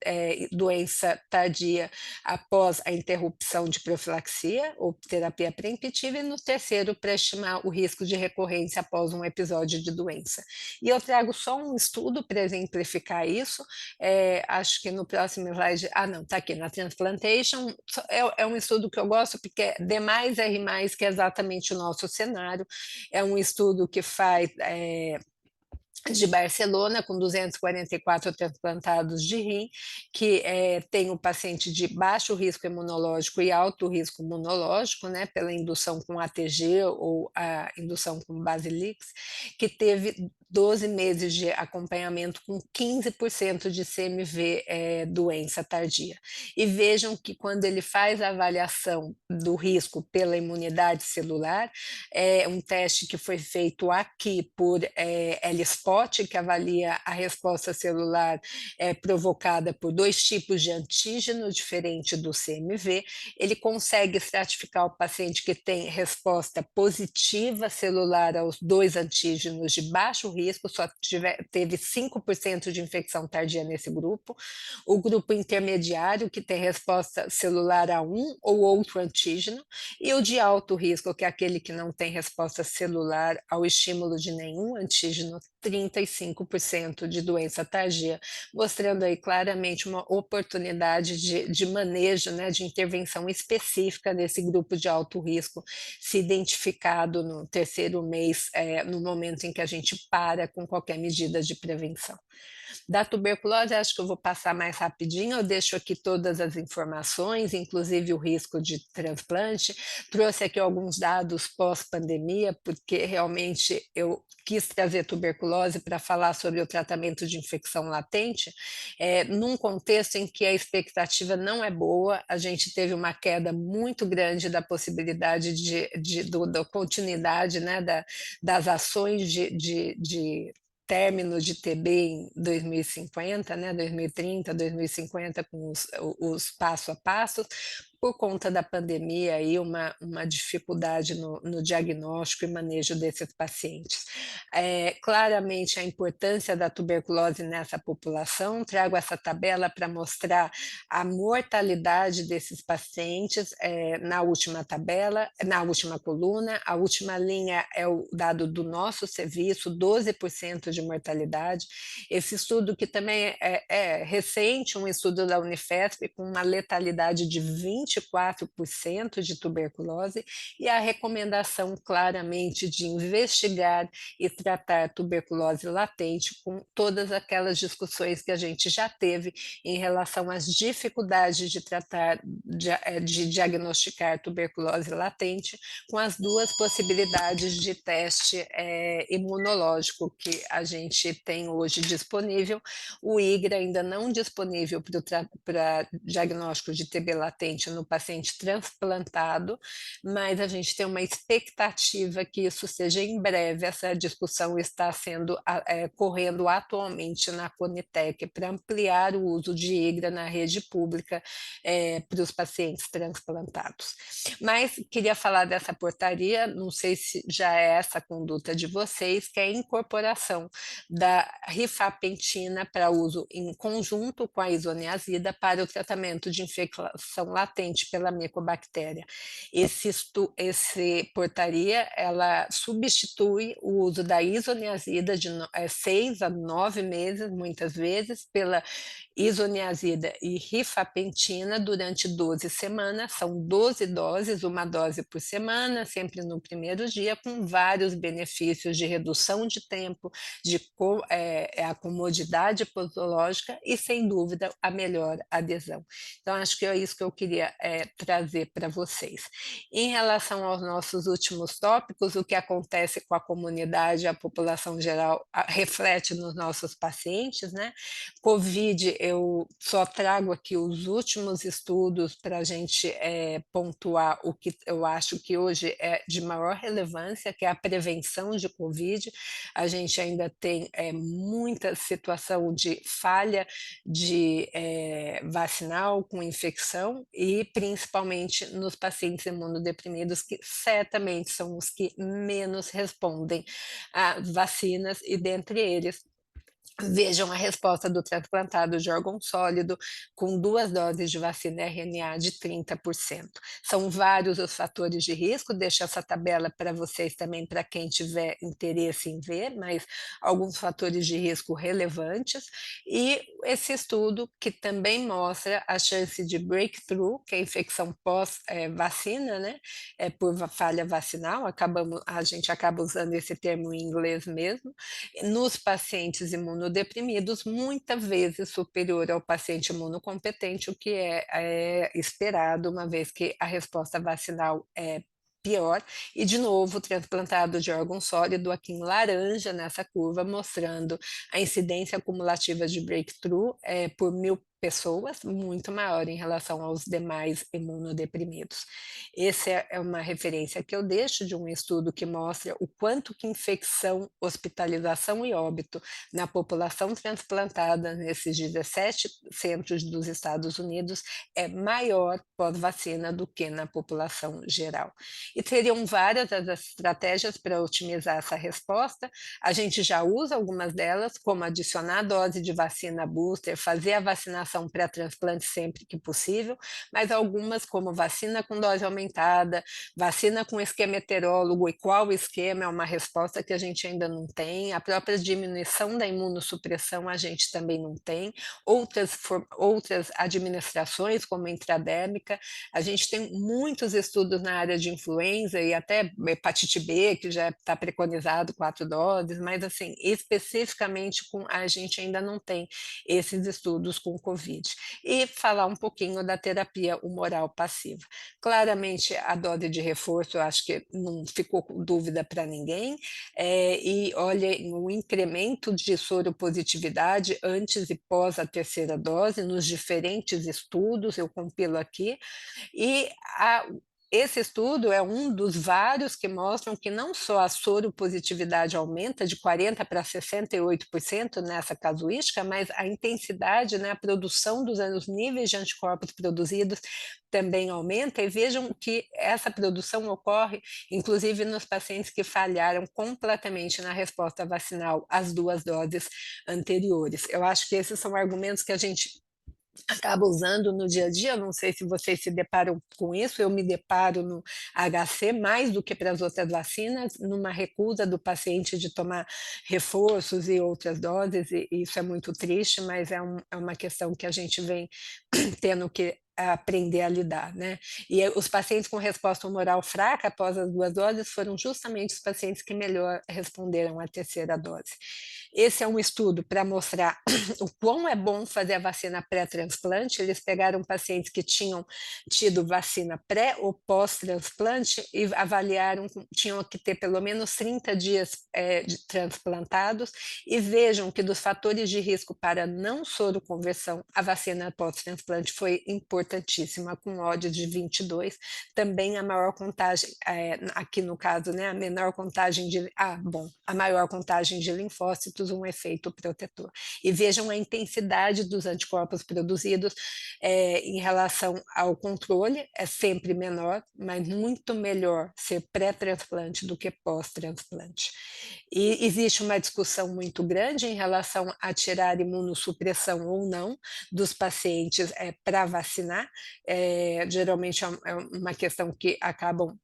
doença tardia após a interrupção de profilaxia ou terapia pré-emptiva, e no terceiro, para estimar o risco de recorrência após um episódio de doença. E eu trago só um estudo para exemplificar isso, acho que no próximo slide, não, está aqui, na Transplantation, é um estudo que eu gosto, porque é D+R+, que é exatamente o nosso cenário. É um estudo que faz de Barcelona, com 244 transplantados de rim, que tem o paciente de baixo risco imunológico e alto risco imunológico, né, pela indução com ATG ou a indução com Basilix, que teve 12 meses de acompanhamento com 15% de CMV doença tardia. E vejam que quando ele faz a avaliação do risco pela imunidade celular, um teste que foi feito aqui por ELISpot, que avalia a resposta celular provocada por 2 tipos de antígeno diferente do CMV, ele consegue estratificar o paciente que tem resposta positiva celular aos 2 antígenos de baixo risco, só teve 5% de infecção tardia nesse grupo, o grupo intermediário, que tem resposta celular a um ou outro antígeno, e o de alto risco, que é aquele que não tem resposta celular ao estímulo de nenhum antígeno, 35% de doença tardia, mostrando aí claramente uma oportunidade de manejo, né, de intervenção específica nesse grupo de alto risco, se identificado no terceiro mês, no momento em que a gente para com qualquer medida de prevenção. Da tuberculose, acho que eu vou passar mais rapidinho, eu deixo aqui todas as informações, inclusive o risco de transplante. Trouxe aqui alguns dados pós-pandemia, porque realmente eu quis trazer tuberculose para falar sobre o tratamento de infecção latente, num contexto em que a expectativa não é boa, a gente teve uma queda muito grande da possibilidade da continuidade, né, das ações de término de TB em 2050, né, 2030, 2050, com os passo a passo, por conta da pandemia e uma dificuldade no diagnóstico e manejo desses pacientes. Claramente a importância da tuberculose nessa população, trago essa tabela para mostrar a mortalidade desses pacientes na última tabela, na última coluna, a última linha é o dado do nosso serviço, 12% de mortalidade. Esse estudo que também é recente, um estudo da Unifesp com uma letalidade de 24% de tuberculose, e a recomendação claramente de investigar e tratar tuberculose latente, com todas aquelas discussões que a gente já teve em relação às dificuldades de tratar, de diagnosticar tuberculose latente, com as 2 possibilidades de teste imunológico que a gente tem hoje disponível, o IGRA ainda não disponível para diagnóstico de TB latente no paciente transplantado, mas a gente tem uma expectativa que isso seja em breve. Essa discussão está correndo atualmente na Conitec para ampliar o uso de IGRA na rede pública para os pacientes transplantados. Mas queria falar dessa portaria, não sei se já é essa a conduta de vocês, que é a incorporação da rifampicina para uso em conjunto com a isoniazida para o tratamento de infecção latente principalmente pela micobactéria. Esse portaria, ela substitui o uso da isoniazida de 6 a 9 meses, muitas vezes, pela isoniazida e rifampicina durante 12 semanas, são 12 doses, uma dose por semana, sempre no primeiro dia, com vários benefícios de redução de tempo, a comodidade posológica e, sem dúvida, a melhor adesão. Então, acho que é isso que eu queria trazer para vocês. Em relação aos nossos últimos tópicos, o que acontece com a comunidade, a população geral, reflete nos nossos pacientes, né? Covid, eu só trago aqui os últimos estudos para a gente pontuar o que eu acho que hoje é de maior relevância, que é a prevenção de Covid. A gente ainda tem muita situação de falha de vacinal com infecção e principalmente nos pacientes imunodeprimidos, que certamente são os que menos respondem a vacinas e dentre eles vejam a resposta do transplantado de órgão sólido com 2 doses de vacina RNA de 30%. São vários os fatores de risco, deixo essa tabela para vocês também, para quem tiver interesse em ver, mas alguns fatores de risco relevantes, e esse estudo que também mostra a chance de breakthrough, que é a infecção pós-vacina, né, por falha vacinal, a gente acaba usando esse termo em inglês mesmo, nos pacientes imunodeprimidos, muitas vezes superior ao paciente imunocompetente, o que é esperado, uma vez que a resposta vacinal é pior. E, de novo, transplantado de órgão sólido aqui em laranja nessa curva, mostrando a incidência cumulativa de breakthrough por 1.000 pessoas, muito maior em relação aos demais imunodeprimidos. Essa é uma referência que eu deixo de um estudo que mostra o quanto que infecção, hospitalização e óbito na população transplantada nesses 17 centros dos Estados Unidos é maior pós-vacina do que na população geral. E teriam várias as estratégias para otimizar essa resposta. A gente já usa algumas delas, como adicionar a dose de vacina booster, fazer a vacinação pré-transplante sempre que possível, mas algumas, como vacina com dose aumentada, vacina com esquema heterólogo, e qual esquema é uma resposta que a gente ainda não tem, a própria diminuição da imunossupressão a gente também não tem, outras administrações, como intradérmica, a gente tem muitos estudos na área de influenza e até hepatite B, que já está preconizado 4 doses, mas assim, especificamente a gente ainda não tem esses estudos com Covid. E falar um pouquinho da terapia humoral passiva. Claramente, a dose de reforço, eu acho que não ficou com dúvida para ninguém, e olha, o incremento de soropositividade antes e pós a terceira dose, nos diferentes estudos, eu compilo aqui, e esse estudo é um dos vários que mostram que não só a soropositividade aumenta de 40% para 68% nessa casuística, mas a intensidade, né, a produção os níveis de anticorpos produzidos também aumenta, e vejam que essa produção ocorre, inclusive nos pacientes que falharam completamente na resposta vacinal às 2 doses anteriores. Eu acho que esses são argumentos que a gente acaba usando no dia a dia, não sei se vocês se deparam com isso, eu me deparo no HC mais do que para as outras vacinas, numa recusa do paciente de tomar reforços e outras doses, e isso é muito triste, mas é uma questão que a gente vem tendo que aprender a lidar, né? E os pacientes com resposta humoral fraca após as 2 doses foram justamente os pacientes que melhor responderam à terceira dose. Esse é um estudo para mostrar o quão é bom fazer a vacina pré-transplante. Eles pegaram pacientes que tinham tido vacina pré ou pós-transplante e avaliaram, tinham que ter pelo menos 30 dias de transplantados, e vejam que dos fatores de risco para não soroconversão, a vacina pós-transplante foi importantíssima, com odd de 22, também a maior contagem, aqui no caso, né, a maior contagem de linfócitos efeitos, um efeito protetor. E vejam a intensidade dos anticorpos produzidos em relação ao controle, é sempre menor, mas muito melhor ser pré-transplante do que pós-transplante. E existe uma discussão muito grande em relação a tirar imunossupressão ou não dos pacientes para vacinar, geralmente é uma questão que acabam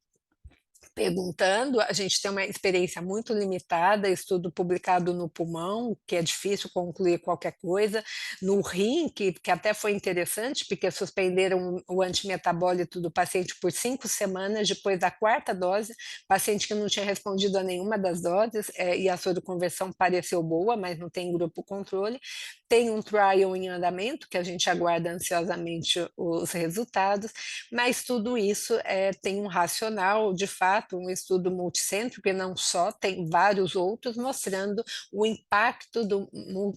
perguntando, a gente tem uma experiência muito limitada, estudo publicado no pulmão, que é difícil concluir qualquer coisa, no rim, que até foi interessante, porque suspenderam o antimetabólito do paciente por 5 semanas, depois da 4ª dose, paciente que não tinha respondido a nenhuma das doses, e a soroconversão pareceu boa, mas não tem grupo controle. Tem um trial em andamento, que a gente aguarda ansiosamente os resultados, mas tudo isso tem um racional, de fato, um estudo multicêntrico, e não só, tem vários outros mostrando o impacto do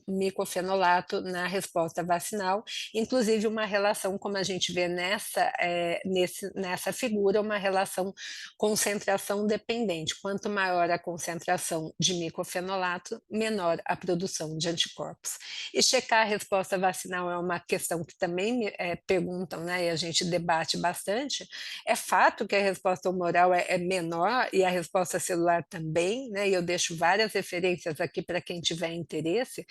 micofenolato na resposta vacinal, inclusive uma relação, como a gente vê nessa figura, uma relação concentração dependente. Quanto maior a concentração de micofenolato, menor a produção de anticorpos. E checar a resposta vacinal é uma questão que também me perguntam, né, e a gente debate bastante. É fato que a resposta humoral é menor e a resposta celular também, né, e eu deixo várias referências aqui para quem tiver interesse,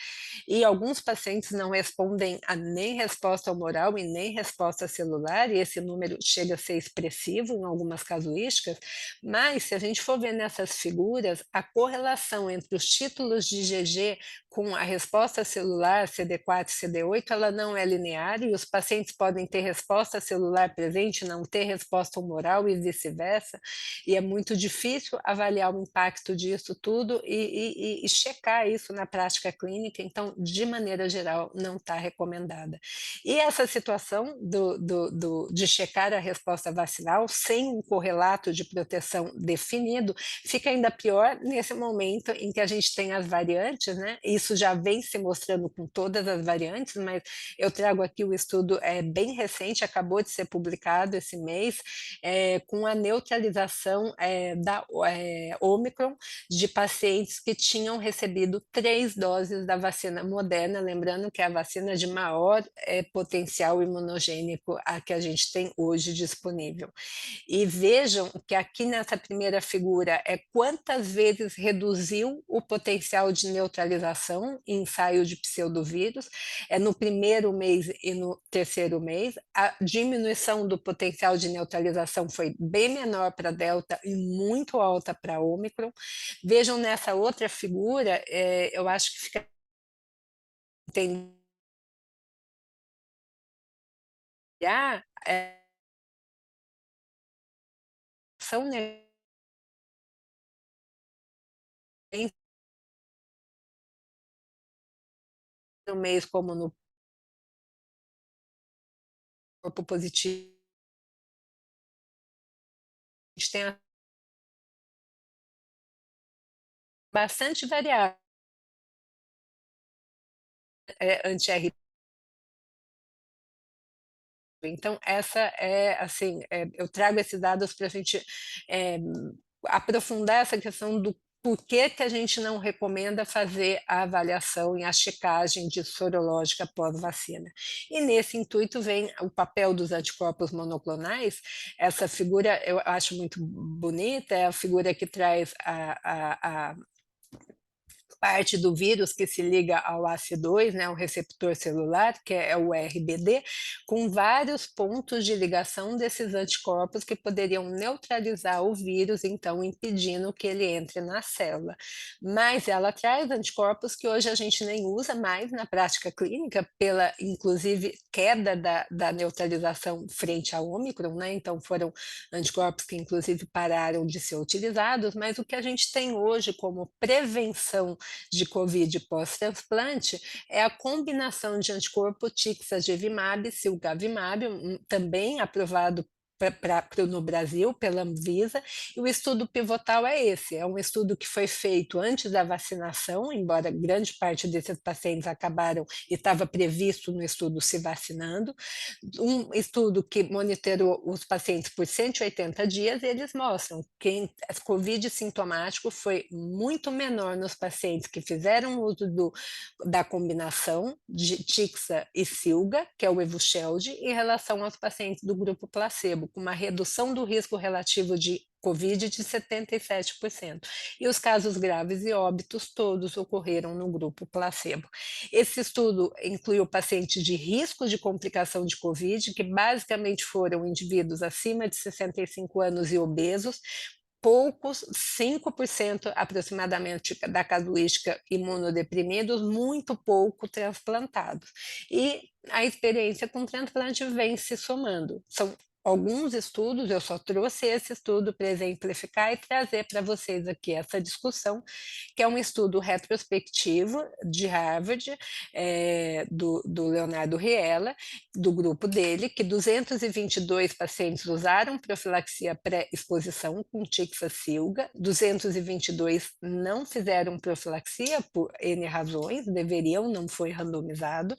e alguns pacientes não respondem a nem resposta humoral e nem resposta celular, e esse número chega a ser expressivo em algumas casuísticas, mas se a gente for ver nessas figuras, a correlação entre os títulos de IgG com a resposta celular CD4 e CD8, ela não é linear, e os pacientes podem ter resposta celular presente, não ter resposta humoral e vice-versa, e é muito difícil avaliar o impacto disso tudo e checar isso na prática clínica, então, de maneira geral, não está recomendada. E essa situação de checar a resposta vacinal sem um correlato de proteção definido, fica ainda pior nesse momento em que a gente tem as variantes, né? Isso já vem se mostrando com todas as variantes, mas eu trago aqui o estudo bem recente, acabou de ser publicado esse mês, com a neutralização da Omicron de pacientes que tinham recebido 3 doses da vacina Moderna, lembrando que é a vacina de maior potencial imunogênico a que a gente tem hoje disponível. E vejam que aqui nessa primeira figura é quantas vezes reduziu o potencial de neutralização em ensaio de pseudovírus, no primeiro mês e no terceiro mês. A diminuição do potencial de neutralização foi bem menor para Delta e muito alta para Ômicron. Vejam nessa outra figura, eu acho que fica entender são no mês como no corpo positivo, a gente tem bastante variável anti-R. Então essa assim, eu trago esses dados para a gente aprofundar essa questão do porquê que a gente não recomenda fazer a avaliação e a checagem de sorológica pós-vacina. E nesse intuito vem o papel dos anticorpos monoclonais. Essa figura eu acho muito bonita, é a figura que traz a parte do vírus que se liga ao AC2, né, o receptor celular, que é o RBD, com vários pontos de ligação desses anticorpos que poderiam neutralizar o vírus, então impedindo que ele entre na célula. Mas ela traz anticorpos que hoje a gente nem usa mais na prática clínica, pela, inclusive, queda da neutralização frente ao Ômicron, né, então foram anticorpos que, inclusive, pararam de ser utilizados, mas o que a gente tem hoje como prevenção de Covid pós-transplante é a combinação de anticorpo Tixagevimab, Silgavimab, também aprovado no Brasil, pela Anvisa, e o estudo pivotal é esse, é um estudo que foi feito antes da vacinação, embora grande parte desses pacientes acabaram e estava previsto no estudo se vacinando, um estudo que monitorou os pacientes por 180 dias, e eles mostram que o Covid sintomático foi muito menor nos pacientes que fizeram uso da combinação de Tixa e Silga, que é o Evusheld, em relação aos pacientes do grupo placebo, com uma redução do risco relativo de Covid de 77%. E os casos graves e óbitos todos ocorreram no grupo placebo. Esse estudo incluiu pacientes de risco de complicação de Covid, que basicamente foram indivíduos acima de 65 anos e obesos, poucos, 5% aproximadamente da casuística imunodeprimidos, muito pouco transplantados. E a experiência com transplante vem se somando. São alguns estudos, eu só trouxe esse estudo para exemplificar e trazer para vocês aqui essa discussão, que é um estudo retrospectivo de Harvard, do Leonardo Riella, do grupo dele, que 222 pacientes usaram profilaxia pré-exposição com Tixa-Silga, 222 não fizeram profilaxia por N razões, deveriam, não foi randomizado,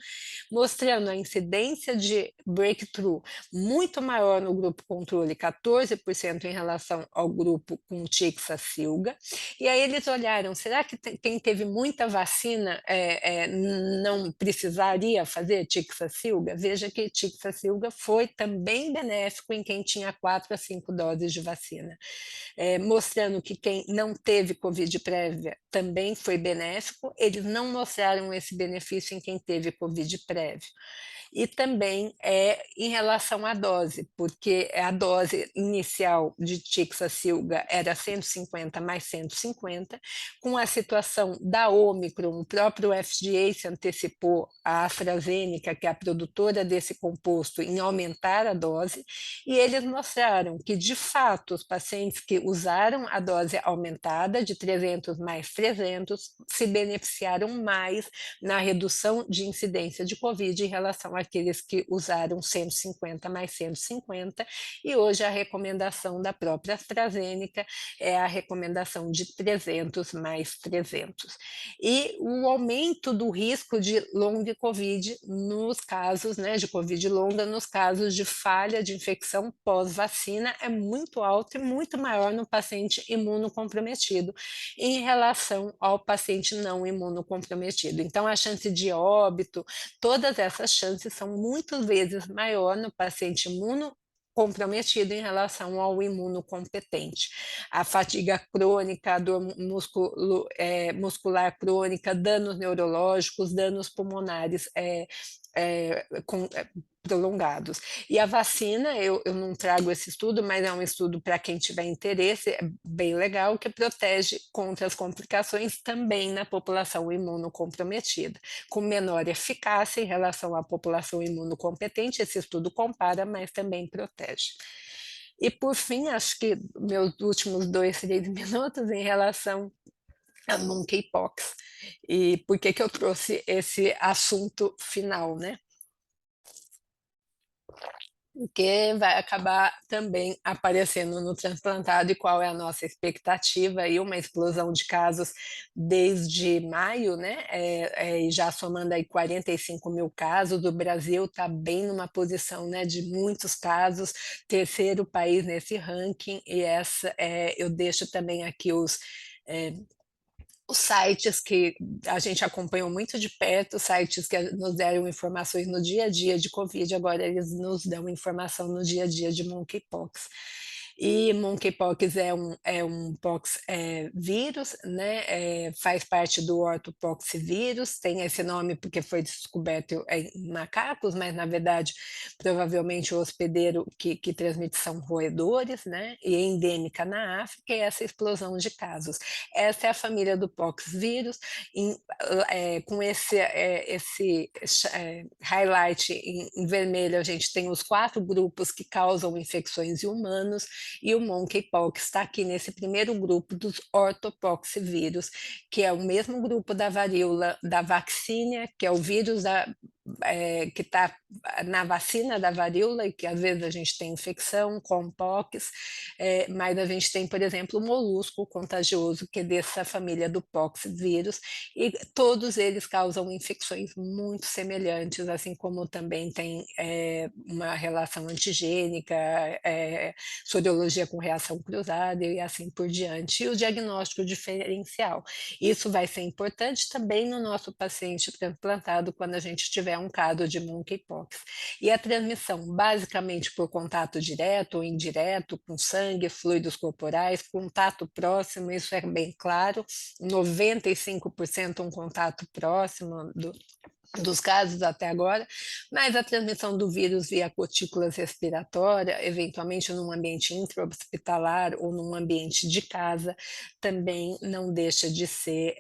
mostrando a incidência de breakthrough muito maior no grupo controle, 14% em relação ao grupo com Tixa-Silga, e aí eles olharam, será que quem teve muita vacina não precisaria fazer Tixa-Silga? Veja que Tixa-Silga foi também benéfico em quem tinha 4 a 5 doses de vacina, mostrando que quem não teve Covid prévia também foi benéfico, eles não mostraram esse benefício em quem teve Covid prévio. E também em relação à dose, porque a dose inicial de Tixa-Silga era 150 mais 150, com a situação da Ômicron, o próprio FDA se antecipou à AstraZeneca, que é a produtora desse composto, em aumentar a dose, e eles mostraram que, de fato, os pacientes que usaram a dose aumentada, de 300 mais 300, se beneficiaram mais na redução de incidência de Covid em relação àqueles que usaram 150 mais 150, e hoje a recomendação da própria AstraZeneca é a recomendação de 300 mais 300. E o aumento do risco de long Covid nos casos, de Covid longa, nos casos de falha de infecção pós-vacina é muito alto e muito maior no paciente imunocomprometido em relação ao paciente não imunocomprometido. Então, a chance de óbito, todas essas chances são muitas vezes maior no paciente imunocomprometido em relação ao imunocompetente. A fadiga crônica, a dor muscular crônica, danos neurológicos, danos pulmonares prolongados. E a vacina, eu não trago esse estudo, mas é um estudo para quem tiver interesse, é bem legal, que protege contra as complicações também na população imunocomprometida, com menor eficácia em relação à população imunocompetente, esse estudo compara, mas também protege. E por fim, acho que meus últimos 2, 3 minutos em relação a monkeypox. E por que eu trouxe esse assunto final, Porque vai acabar também aparecendo no transplantado, e qual é a nossa expectativa, e uma explosão de casos desde maio, e já somando aí 45 mil casos, o Brasil está bem numa posição de muitos casos, terceiro país nesse ranking, e eu deixo também aqui os sites que a gente acompanhou muito de perto, sites que nos deram informações no dia a dia de Covid, agora eles nos dão informação no dia a dia de monkeypox. E monkeypox é um pox vírus, faz parte do ortopoxvírus, tem esse nome porque foi descoberto em macacos, mas na verdade provavelmente o hospedeiro que transmite são roedores, e é endêmica na África, e essa explosão de casos. Essa é a família do poxvírus, com esse highlight em vermelho a gente tem os 4 grupos que causam infecções em humanos, e o monkeypox está aqui nesse primeiro grupo dos ortopoxvírus, que é o mesmo grupo da varíola da vaccinia, que é o vírus da que está na vacina da varíola e que às vezes a gente tem infecção com pox, mas a gente tem, por exemplo, o molusco contagioso, que é dessa família do pox vírus, e todos eles causam infecções muito semelhantes, assim como também tem uma relação antigênica, sorologia com reação cruzada e assim por diante, e o diagnóstico diferencial. Isso vai ser importante também no nosso paciente transplantado quando a gente tiver um caso de monkeypox. E a transmissão, basicamente por contato direto ou indireto, com sangue, fluidos corporais, contato próximo, isso é bem claro, 95% um contato próximo dos casos até agora, mas a transmissão do vírus via gotículas respiratórias, eventualmente num ambiente intra-hospitalar ou num ambiente de casa, também não deixa de ser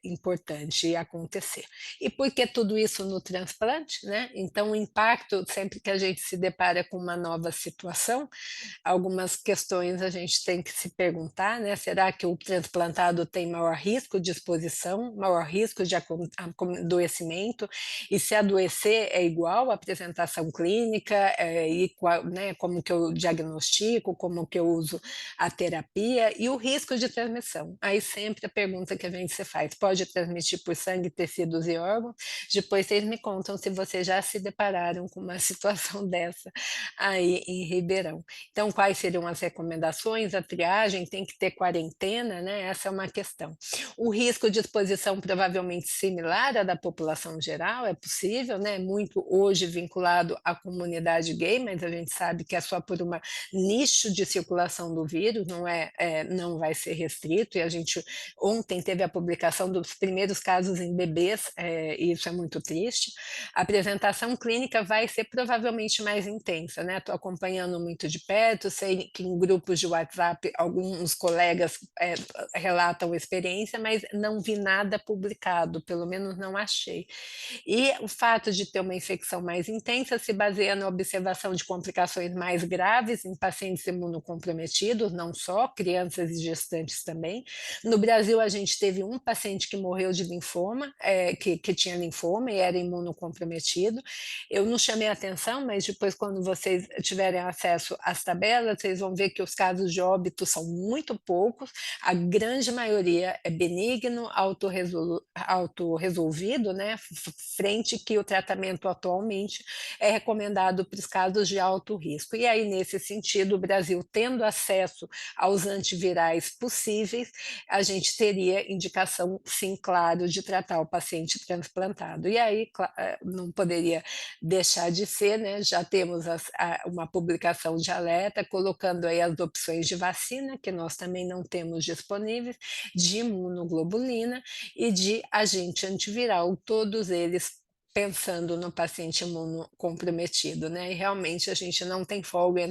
importante acontecer. E por que tudo isso no transplante, né? Então, o impacto, sempre que a gente se depara com uma nova situação, algumas questões a gente tem que se perguntar, né? Será que o transplantado tem maior risco de exposição, maior risco de adoecimento? E se adoecer é igual à apresentação clínica, e qual, né, como que eu diagnostico, como que eu uso a terapia e o risco de transmissão. Aí sempre a pergunta que a gente se faz, pode transmitir por sangue, tecidos e órgãos? Depois vocês me contam se vocês já se depararam com uma situação dessa aí em Ribeirão. Então, quais seriam as recomendações? A triagem tem que ter quarentena, né? Essa é uma questão. O risco de exposição provavelmente similar à da população geral, é possível, né? Muito hoje vinculado à comunidade gay, mas a gente sabe que é só por uma nicho de circulação do vírus, não vai ser restrito, e a gente ontem teve a publicação dos primeiros casos em bebês, e isso é muito triste. A apresentação clínica vai ser provavelmente mais intensa, né? Estou acompanhando muito de perto, sei que em grupos de WhatsApp alguns colegas relatam experiência, mas não vi nada publicado, pelo menos não achei. E o fato de ter uma infecção mais intensa se baseia na observação de complicações mais graves em pacientes imunocomprometidos, não só, crianças e gestantes também. No Brasil, a gente teve um paciente que morreu de linfoma, que tinha linfoma e era imunocomprometido. Eu não chamei atenção, mas depois, quando vocês tiverem acesso às tabelas, vocês vão ver que os casos de óbito são muito poucos, a grande maioria é benigno, autorresolvido, né, frente que o tratamento atualmente é recomendado para os casos de alto risco. E aí, nesse sentido, o Brasil tendo acesso aos antivirais possíveis, a gente teria indicação, sim, claro, de tratar o paciente transplantado. E aí, não poderia deixar de ser, né? Já temos uma publicação de alerta colocando aí as opções de vacina, que nós também não temos disponíveis, de imunoglobulina e de agente antiviral, todos eles pensando no paciente imunocomprometido, né? E realmente a gente não tem folga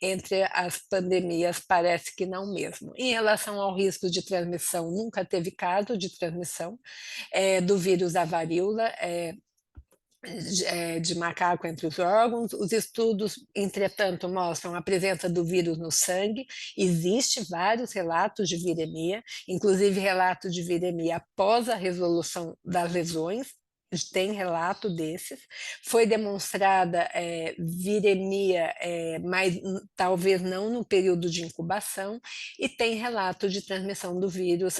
entre as pandemias, parece que não mesmo. Em relação ao risco de transmissão, nunca teve caso de transmissão do vírus da varíola, de macaco entre os órgãos. Os estudos, entretanto, mostram a presença do vírus no sangue. Existe vários relatos de viremia, inclusive relato de viremia após a resolução das lesões. Tem relato desses, foi demonstrada viremia, mas talvez não no período de incubação, e tem relato de transmissão do vírus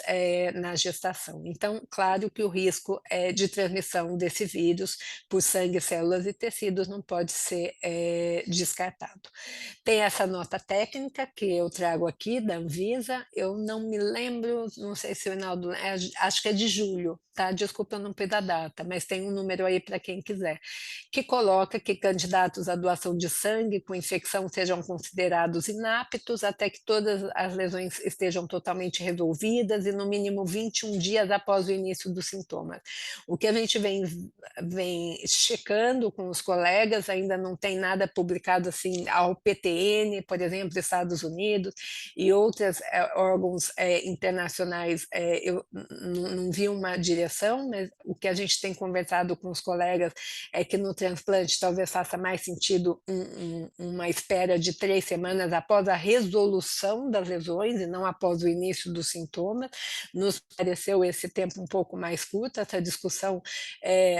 na gestação. Então, claro que o risco de transmissão desse vírus por sangue, células e tecidos não pode ser descartado. Tem essa nota técnica que eu trago aqui da Anvisa, eu não me lembro, não sei se o Reinaldo, acho que é de julho, tá? Desculpa, eu não pedi a data, mas tem um número aí para quem quiser, que coloca que candidatos à doação de sangue com infecção sejam considerados inaptos até que todas as lesões estejam totalmente resolvidas e no mínimo 21 dias após o início dos sintomas. O que a gente vem checando com os colegas, ainda não tem nada publicado assim ao PTN, por exemplo, Estados Unidos e outros órgãos internacionais, eu não vi uma direção, mas o que a gente tem conversado com os colegas é que no transplante talvez faça mais sentido uma espera de 3 semanas após a resolução das lesões e não após o início dos sintomas. Nos pareceu esse tempo um pouco mais curto, essa discussão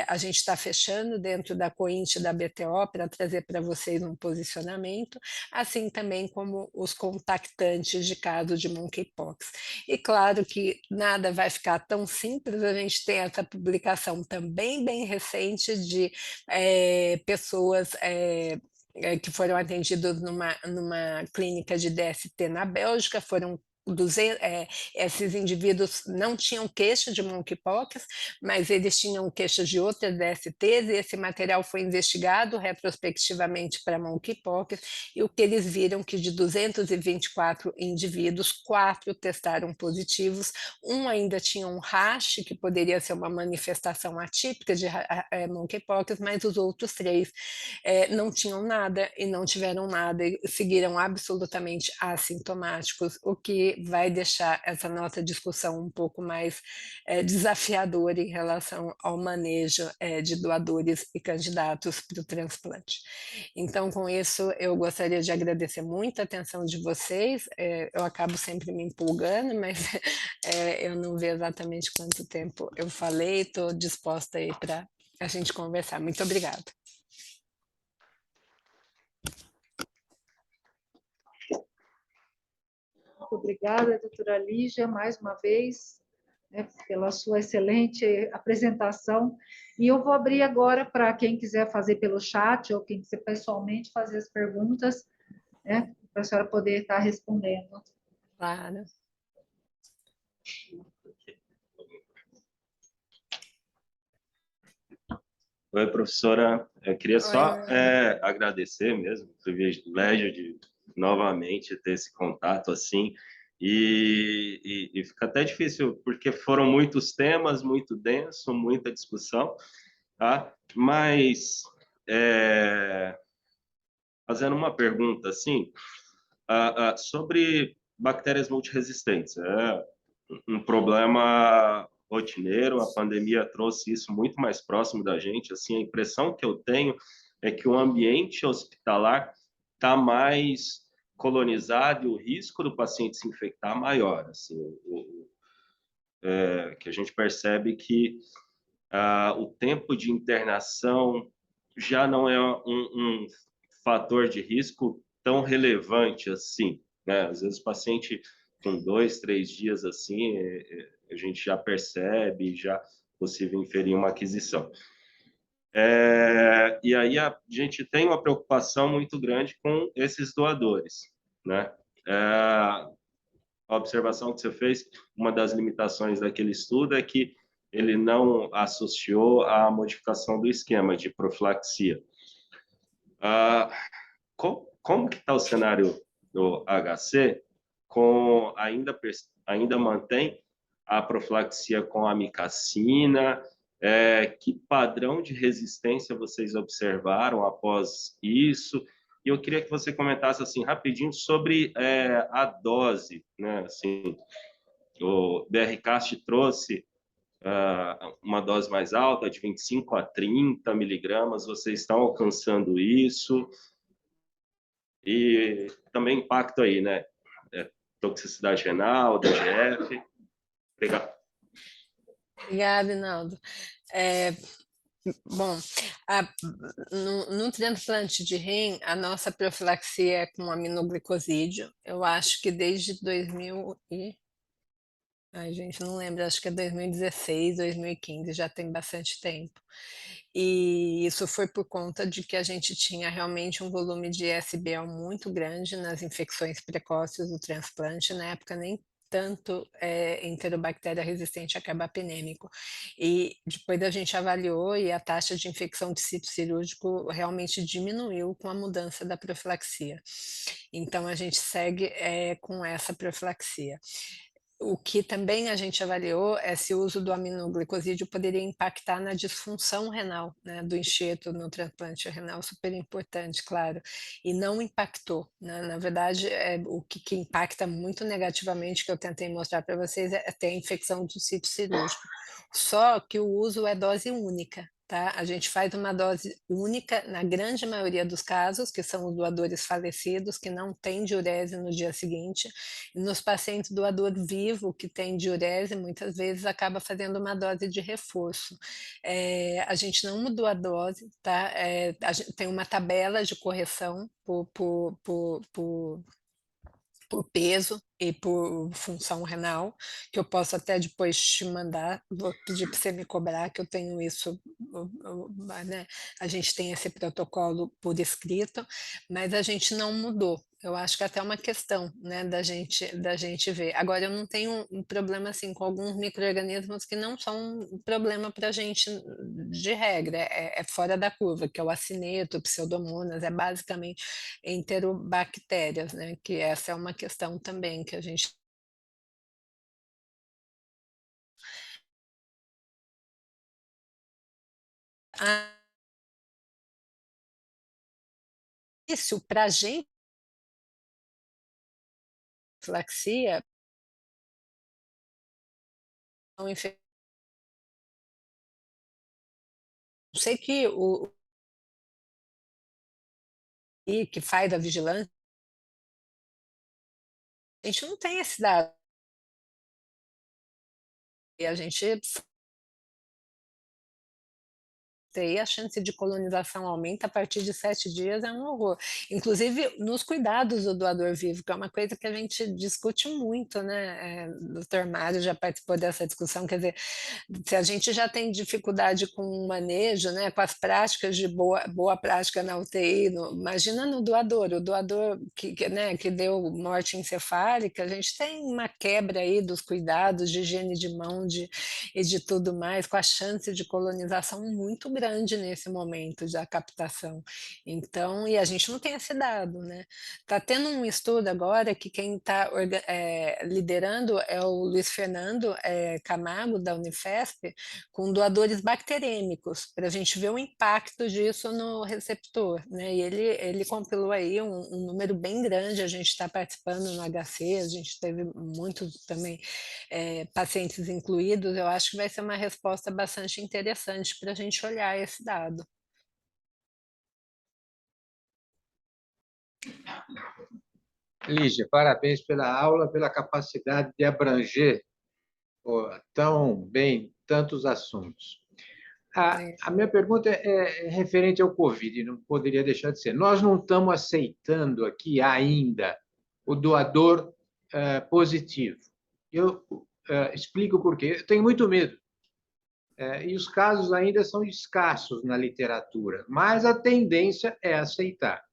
a gente está fechando dentro da COINT da BTO para trazer para vocês um posicionamento, assim também como os contactantes de caso de monkeypox. E claro que nada vai ficar tão simples, a gente tem essa publicação também bem recente de pessoas que foram atendidas numa clínica de DST na Bélgica, foram esses indivíduos não tinham queixa de monkeypox, mas eles tinham queixas de outras DSTs, e esse material foi investigado retrospectivamente para monkeypox, e o que eles viram que de 224 indivíduos, 4 testaram positivos, um ainda tinha um rash, que poderia ser uma manifestação atípica de monkeypox, mas os outros 3 não tinham nada e não tiveram nada, e seguiram absolutamente assintomáticos, o que vai deixar essa nossa discussão um pouco mais desafiadora em relação ao manejo de doadores e candidatos para o transplante. Então, com isso, eu gostaria de agradecer muito a atenção de vocês, eu acabo sempre me empolgando, mas eu não vejo exatamente quanto tempo eu falei, estou disposta aí para a gente conversar. Muito obrigada. Muito obrigada, doutora Lígia, mais uma vez, pela sua excelente apresentação. E eu vou abrir agora para quem quiser fazer pelo chat ou quem quiser pessoalmente fazer as perguntas, para a senhora poder estar respondendo. Claro. Oi, professora. Eu queria só agradecer mesmo, o privilégio de novamente ter esse contato assim, e fica até difícil, porque foram muitos temas, muito denso, muita discussão, tá? Mas, fazendo uma pergunta assim, sobre bactérias multiresistentes, um problema rotineiro, a pandemia trouxe isso muito mais próximo da gente, assim, a impressão que eu tenho é que o ambiente hospitalar está mais colonizado e o risco do paciente se infectar maior, assim, que a gente percebe que o tempo de internação já não é um fator de risco tão relevante assim, né? Às vezes o paciente com 2, 3 dias assim, a gente já percebe, já é possível inferir uma aquisição. E aí a gente tem uma preocupação muito grande com esses doadores, né? A observação que você fez, uma das limitações daquele estudo é que ele não associou a modificação do esquema de profilaxia. Como que está o cenário do HC? Ainda mantém a profilaxia com a amicacina? Que padrão de resistência vocês observaram após isso? E eu queria que você comentasse assim rapidinho sobre a dose, né? Assim, o BRCast trouxe uma dose mais alta, de 25 a 30 miligramas. Vocês estão alcançando isso? E também impacto aí, né? Toxicidade renal, DGF. Obrigado. Obrigada, Inaldo. Bom, no transplante de rim, a nossa profilaxia é com aminoglicosídeo. Eu acho que desde 2000 e... Ai, gente, não lembro, acho que é 2016, 2015, já tem bastante tempo. E isso foi por conta de que a gente tinha realmente um volume de SBL muito grande nas infecções precoces do transplante, na época nem tanto enterobactéria resistente a carbapenêmico. E depois a gente avaliou e a taxa de infecção de sítio cirúrgico realmente diminuiu com a mudança da profilaxia. Então a gente segue com essa profilaxia. o que também a gente avaliou é se o uso do aminoglicosídeo poderia impactar na disfunção renal, né, do enxerto no transplante renal, super importante, claro, e não impactou, né, na verdade, o que impacta muito negativamente, que eu tentei mostrar para vocês, é ter a infecção do sítio cirúrgico, só que o uso é dose única, tá, a gente faz uma dose única na grande maioria dos casos, que são os doadores falecidos, que não têm diurese no dia seguinte, nos pacientes doador vivo que tem diurese, muitas vezes acaba fazendo uma dose de reforço. A gente não mudou a dose, tá? A gente tem uma tabela de correção por peso e por função renal, que eu posso até depois te mandar, vou pedir para você me cobrar que eu tenho isso, né, a gente tem esse protocolo por escrito, mas a gente não mudou. Eu acho que é até uma questão, né, da gente ver. Agora eu não tenho um problema, assim, com alguns micro-organismos que não são um problema para a gente de regra, é fora da curva, que é o acineto, pseudomonas, é basicamente enterobactérias, né, que essa é uma questão também que a gente isso para a gente, dislaxia, não sei que o que faz a vigilância, a gente não tem esse dado, e a gente a chance de colonização aumenta a partir de 7 dias, é um horror. Inclusive nos cuidados do doador vivo, que é uma coisa que a gente discute muito, né, doutor Mário já participou dessa discussão, quer dizer, se a gente já tem dificuldade com o manejo, né, com as práticas de boa prática na UTI, imagina no doador, o doador né, que deu morte encefálica, a gente tem uma quebra aí dos cuidados de higiene de mão e de tudo mais, com a chance de colonização muito grande nesse momento da captação. Então, e a gente não tem esse dado, né? Está tendo um estudo agora que quem está liderando é o Luiz Fernando Camargo, da Unifesp, com doadores bacterêmicos, para a gente ver o impacto disso no receptor, né? E ele compilou aí um número bem grande, a gente está participando no HC, a gente teve muitos também pacientes incluídos, eu acho que vai ser uma resposta bastante interessante para a gente olhar esse dado. Lígia, parabéns pela aula, pela capacidade de abranger tão bem tantos assuntos. A minha pergunta é referente ao Covid, não poderia deixar de ser. Nós não estamos aceitando aqui ainda o doador positivo. Eu explico por quê. Eu tenho muito medo. E os casos ainda são escassos na literatura, mas a tendência é aceitar.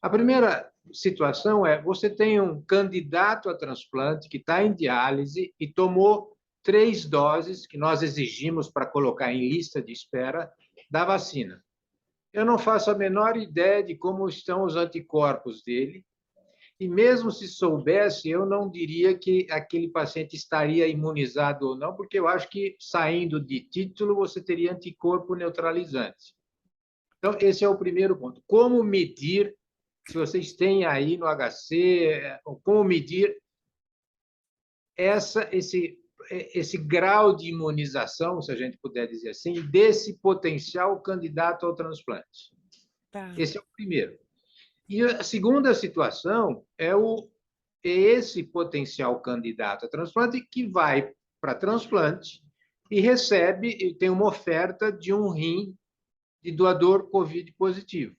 A primeira situação é: você tem um candidato a transplante que está em diálise e tomou 3 doses que nós exigimos para colocar em lista de espera da vacina. Eu não faço a menor ideia de como estão os anticorpos dele, e mesmo se soubesse, eu não diria que aquele paciente estaria imunizado ou não, porque eu acho que, saindo de título, você teria anticorpo neutralizante. Então, esse é o primeiro ponto. Como medir, se vocês têm aí no HC, como medir esse grau de imunização, se a gente puder dizer assim, desse potencial candidato ao transplante? Tá. Esse é o primeiro. E a segunda situação é esse potencial candidato a transplante que vai para transplante e recebe, e tem uma oferta de um rim de doador COVID positivo.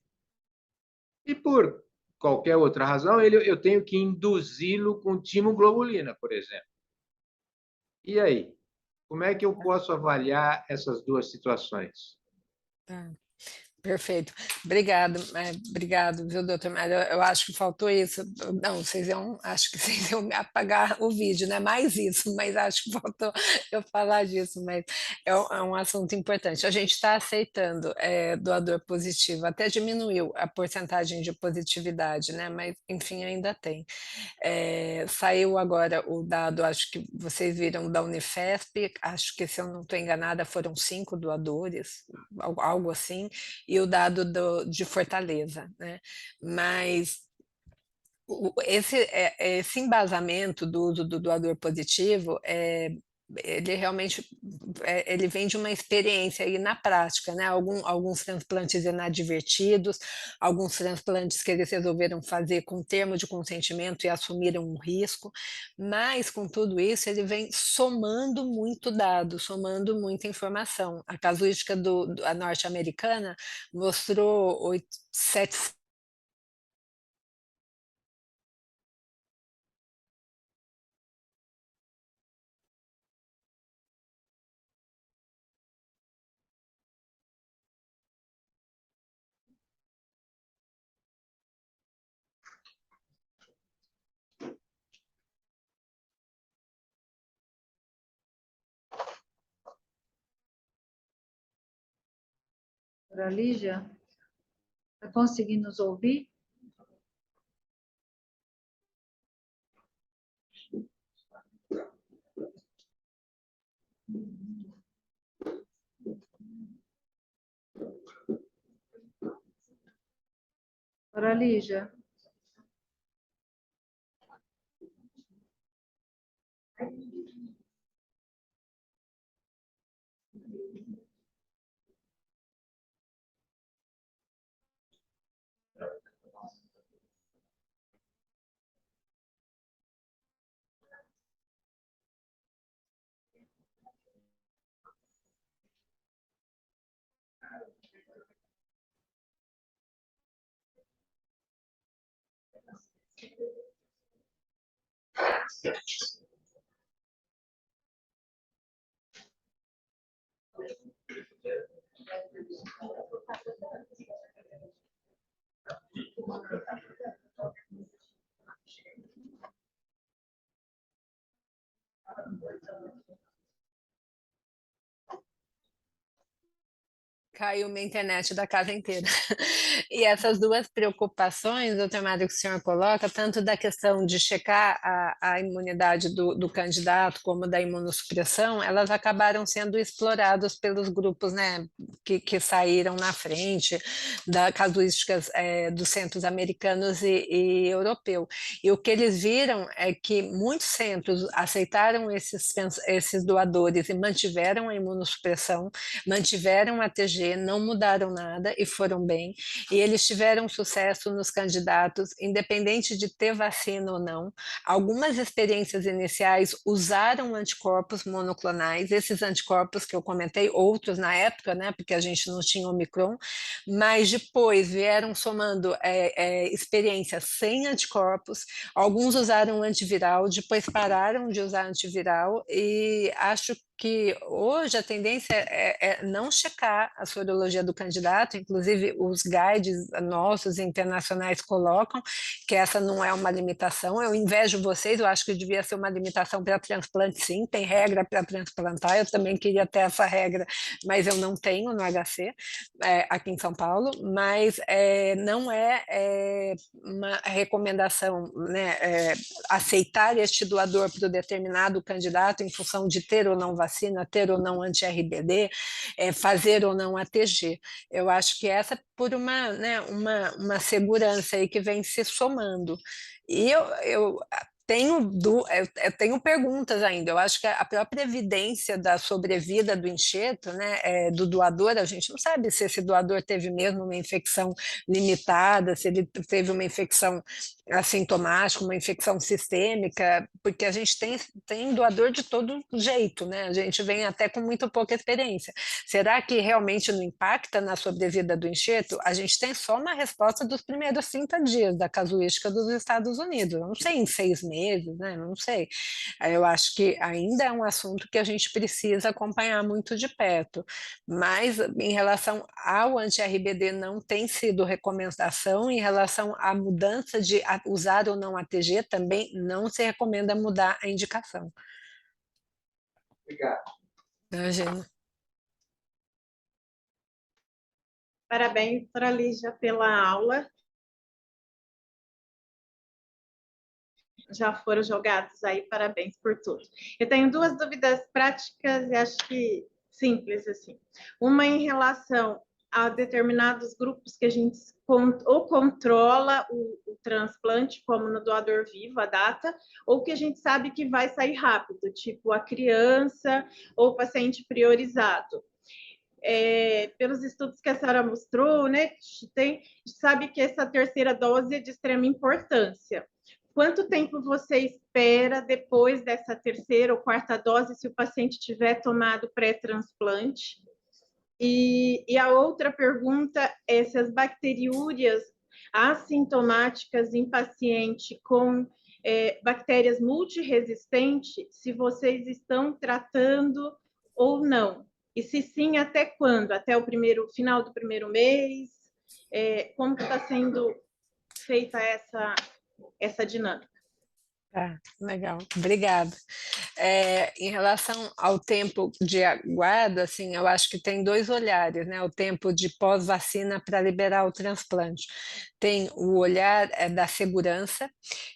E por qualquer outra razão, eu tenho que induzi-lo com timoglobulina, por exemplo. E aí? Como é que eu posso avaliar essas duas situações? Tá. Perfeito. Obrigado, viu, doutor Mário? Eu acho que faltou isso. Não, acho que vocês iam apagar o vídeo, não é mais isso, mas acho que faltou eu falar disso, mas é um assunto importante. A gente está aceitando doador positivo, até diminuiu a porcentagem de positividade, né? Mas, enfim, ainda tem. Saiu agora o dado, acho que vocês viram, da Unifesp, acho que, se eu não estou enganada, foram 5 doadores, algo assim, e o dado de Fortaleza, né? Mas esse embasamento do uso do doador positivo, ele realmente ele vem de uma experiência aí na prática, né? Alguns transplantes inadvertidos, alguns transplantes que eles resolveram fazer com termo de consentimento e assumiram um risco, mas com tudo isso ele vem somando muito dado, somando muita informação. A casuística a norte-americana mostrou 700. Doutora Lígia, está conseguindo nos ouvir? Doutora Lígia? Caiu minha internet da casa inteira. E essas duas preocupações, doutor Mário, que o senhor coloca, tanto da questão de checar a imunidade do candidato, como da imunossupressão, elas acabaram sendo exploradas pelos grupos, né, que saíram na frente, da casuísticas dos centros americanos e europeu. E o que eles viram é que muitos centros aceitaram esses doadores e mantiveram a imunossupressão, mantiveram a TG, não mudaram nada e foram bem, e eles tiveram sucesso nos candidatos, independente de ter vacina ou não. Algumas experiências iniciais usaram anticorpos monoclonais, esses anticorpos que eu comentei, outros na época, né, porque a gente não tinha Omicron, mas depois vieram somando experiências sem anticorpos, alguns usaram antiviral, depois pararam de usar antiviral, e acho que hoje a tendência é não checar a sorologia do candidato, inclusive os guides nossos internacionais colocam que essa não é uma limitação. Eu invejo vocês, eu acho que devia ser uma limitação para transplante, sim, tem regra para transplantar, eu também queria ter essa regra, mas eu não tenho no HC, aqui em São Paulo, mas não é uma recomendação, né, aceitar este doador para o determinado candidato em função de ter ou não vacina, ter ou não anti-RBD, fazer ou não ATG. Eu acho que essa por uma segurança aí que vem se somando. E eu tenho perguntas ainda. Eu acho que a própria evidência da sobrevida do enxerto, né, do doador, a gente não sabe se esse doador teve mesmo uma infecção limitada, se ele teve uma infecção assintomática, uma infecção sistêmica, porque a gente tem doador de todo jeito, né? A gente vem até com muito pouca experiência. Será que realmente não impacta na sobrevida do enxerto? A gente tem só uma resposta dos primeiros 30 dias da casuística dos Estados Unidos. Eu não sei em 6 meses. meses, né? Não sei. Eu acho que ainda é um assunto que a gente precisa acompanhar muito de perto, mas em relação ao anti-RBD não tem sido recomendação, em relação à mudança de usar ou não ATG também não se recomenda mudar a indicação. Obrigado. Imagina. Parabéns, doutora Lígia, pela aula. Já foram jogados aí, parabéns por tudo. Eu tenho duas dúvidas práticas e acho que simples, assim. Uma em relação a determinados grupos que a gente ou controla o transplante, como no doador vivo, a data, ou que a gente sabe que vai sair rápido, tipo a criança ou o paciente priorizado. Pelos estudos que a senhora mostrou, né, sabe que essa terceira dose é de extrema importância. Quanto tempo você espera depois dessa terceira ou quarta dose, se o paciente tiver tomado pré-transplante? E a outra pergunta é se as bacteriúrias assintomáticas em paciente com bactérias multiresistentes, se vocês estão tratando ou não. E se sim, até quando? Até o final do primeiro mês? Como que está sendo feita essa dinâmica? Tá, legal, obrigada. Em relação ao tempo de aguardo, assim, eu acho que tem dois olhares, né? O tempo de pós-vacina para liberar o transplante. Tem o olhar da segurança,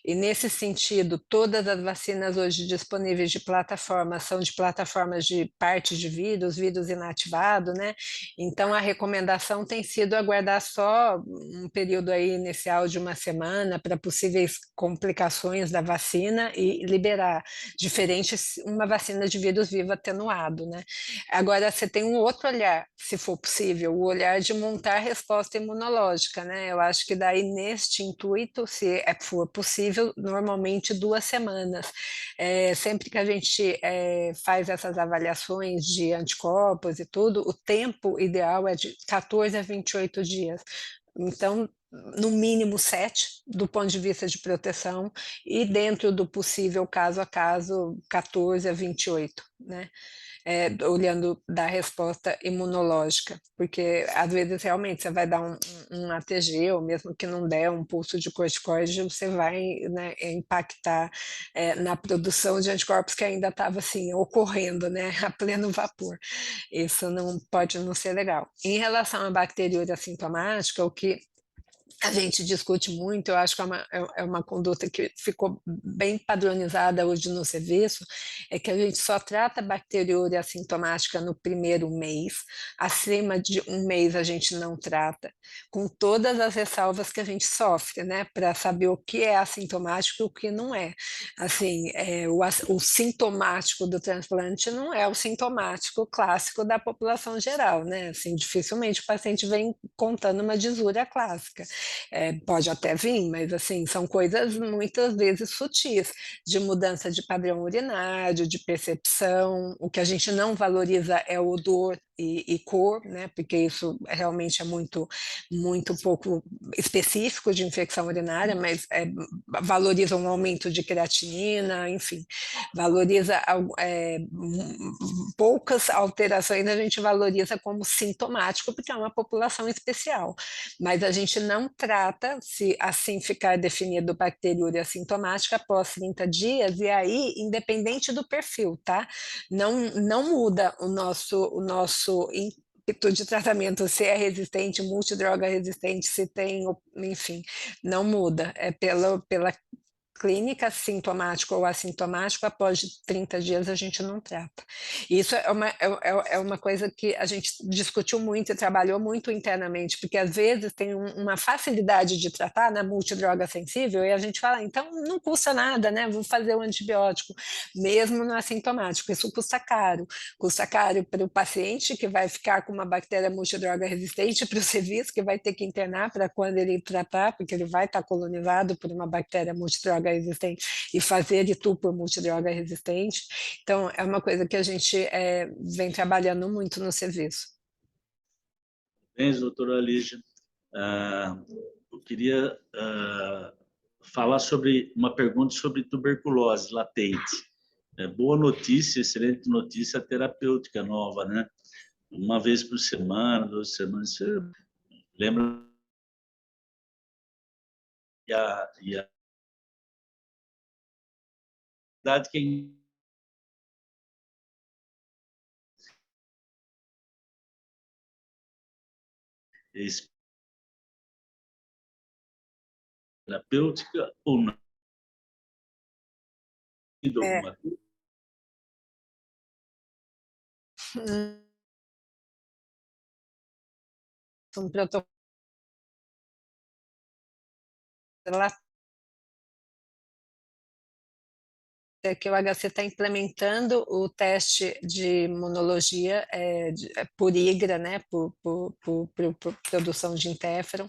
e nesse sentido, todas as vacinas hoje disponíveis de plataforma são de plataformas de parte de vírus inativado, né? Então, a recomendação tem sido aguardar só um período aí inicial de uma semana para possíveis complicações da vacina e liberar, diferente uma vacina de vírus vivo atenuado, né? Agora, você tem um outro olhar, se for possível, o olhar de montar resposta imunológica, né? Eu acho que daí, neste intuito, se for possível, normalmente 2 semanas. Sempre que a gente faz essas avaliações de anticorpos e tudo, o tempo ideal é de 14 a 28 dias. Então, no mínimo 7, do ponto de vista de proteção, e dentro do possível caso a caso, 14 a 28, né? Olhando da resposta imunológica, porque às vezes realmente você vai dar um ATG, ou mesmo que não der um pulso de corticoide, você vai, né, impactar na produção de anticorpos que ainda estava assim, ocorrendo, né, a pleno vapor. Isso não pode não ser legal. Em relação à bacteriúria assintomática, o que a gente discute muito, eu acho que é uma conduta que ficou bem padronizada hoje no serviço, é que a gente só trata a bacteriúria assintomática no primeiro mês, acima de 1 mês a gente não trata, com todas as ressalvas que a gente sofre, né, para saber o que é assintomático e o que não é. Assim, o sintomático do transplante não é o sintomático clássico da população geral, né, assim, dificilmente o paciente vem contando uma disúria clássica. Pode até vir, mas assim, são coisas muitas vezes sutis, de mudança de padrão urinário, de percepção. O que a gente não valoriza é o odor e cor, né? Porque isso realmente é muito pouco específico de infecção urinária, mas valoriza um aumento de creatinina, enfim, valoriza poucas alterações, a gente valoriza como sintomático, porque é uma população especial, mas a gente não trata, se assim ficar definido bacteriúria assintomática, após 30 dias, e aí, independente do perfil, tá? Não muda o nosso ímpeto de tratamento, se é resistente, multidroga resistente, se tem, enfim, não muda, é pela clínica, sintomático ou assintomático, após 30 dias a gente não trata. Isso é uma coisa que a gente discutiu muito e trabalhou muito internamente, porque às vezes tem uma facilidade de tratar na multidroga sensível e a gente fala, então não custa nada, né? Vou fazer o antibiótico, mesmo no assintomático. Isso custa caro para o paciente que vai ficar com uma bactéria multidroga resistente, para o serviço que vai ter que internar para quando ele tratar, porque ele vai estar colonizado por uma bactéria multidroga resistente e fazer de tu por multidroga resistente. Então, é uma coisa que a gente vem trabalhando muito no serviço. Bem, doutora Lígia, eu queria falar sobre uma pergunta sobre tuberculose latente. Boa notícia, excelente notícia terapêutica nova, né? Uma vez por semana, 2 semanas, você lembra? E a verdade quem terapêutica ou não? Alguma coisa? Um protocolo que o HC está implementando o teste de imunologia por IGRA, né, por produção de interferon,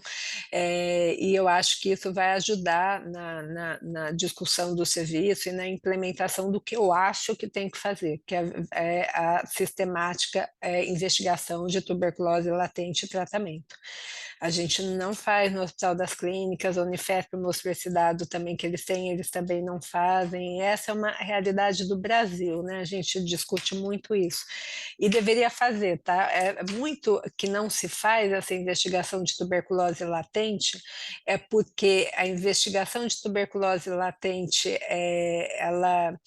e eu acho que isso vai ajudar na discussão do serviço e na implementação do que eu acho que tem que fazer, que é a sistemática investigação de tuberculose latente e tratamento. A gente não faz no Hospital das Clínicas, a Unifesp mostrou esse dado também que eles têm, eles também não fazem, e essa é uma realidade do Brasil, né? A gente discute muito isso, e deveria fazer, tá? É muito que não se faz essa investigação de tuberculose latente, é porque a investigação de tuberculose latente, ela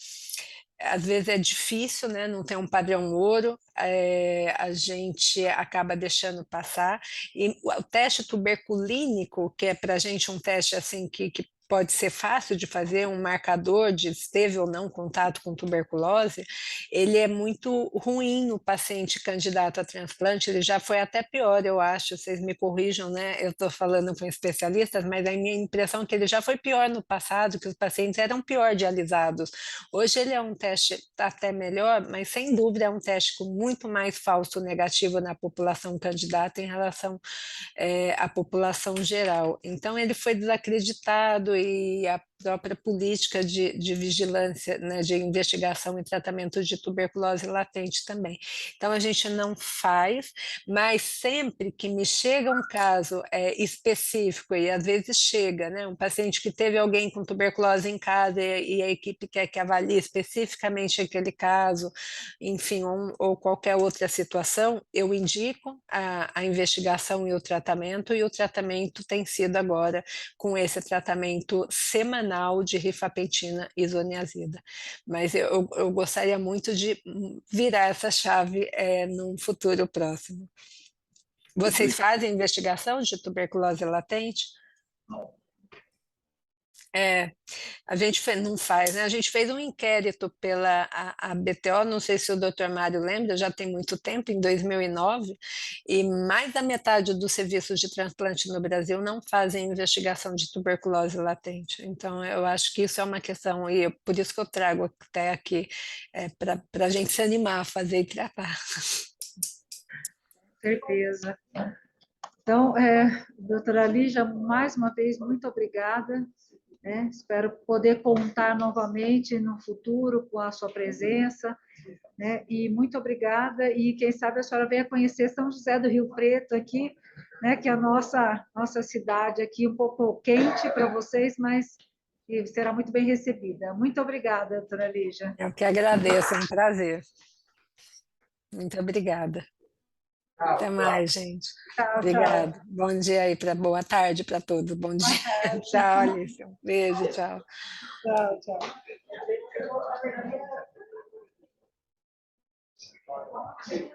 às vezes é difícil, né? Não tem um padrão ouro, a gente acaba deixando passar, e o teste tuberculínico, que é para a gente um teste assim que pode ser fácil de fazer, um marcador de se teve ou não contato com tuberculose, ele é muito ruim no paciente candidato a transplante, ele já foi até pior, eu acho, vocês me corrijam, né? Eu estou falando com especialistas, mas a minha impressão é que ele já foi pior no passado, que os pacientes eram pior dialisados. Hoje ele é um teste até melhor, mas sem dúvida é um teste com muito mais falso negativo na população candidata em relação à população geral. Então ele foi desacreditado e a própria política de vigilância, né, de investigação e tratamento de tuberculose latente também. Então a gente não faz, mas sempre que me chega um caso específico, e às vezes chega, né, um paciente que teve alguém com tuberculose em casa e a equipe quer que avalie especificamente aquele caso, enfim, ou qualquer outra situação, eu indico a investigação e o tratamento tem sido agora com esse tratamento semanal de rifampicina e isoniazida. Mas eu gostaria muito de virar essa chave num futuro próximo. Vocês fazem investigação de tuberculose latente? A gente não faz, né? A gente fez um inquérito pela a BTO, não sei se o doutor Mário lembra, já tem muito tempo, em 2009, e mais da metade dos serviços de transplante no Brasil não fazem investigação de tuberculose latente. Então, eu acho que isso é uma questão, e por isso que eu trago até aqui, para a gente se animar a fazer e tratar. Certeza. Então, doutora Lígia, mais uma vez, muito obrigada. Espero poder contar novamente no futuro com a sua presença, né? E muito obrigada, e quem sabe a senhora venha conhecer São José do Rio Preto aqui, né? Que é a nossa cidade aqui, um pouco quente para vocês, mas que será muito bem recebida. Muito obrigada, doutora Lígia. Eu que agradeço, é um prazer. Muito obrigada. Até mais, gente. Tchau, Obrigada. tchau. Bom dia aí, boa tarde para todos. Bom dia. Tchau, Alice. Um beijo, tchau. Tchau, tchau.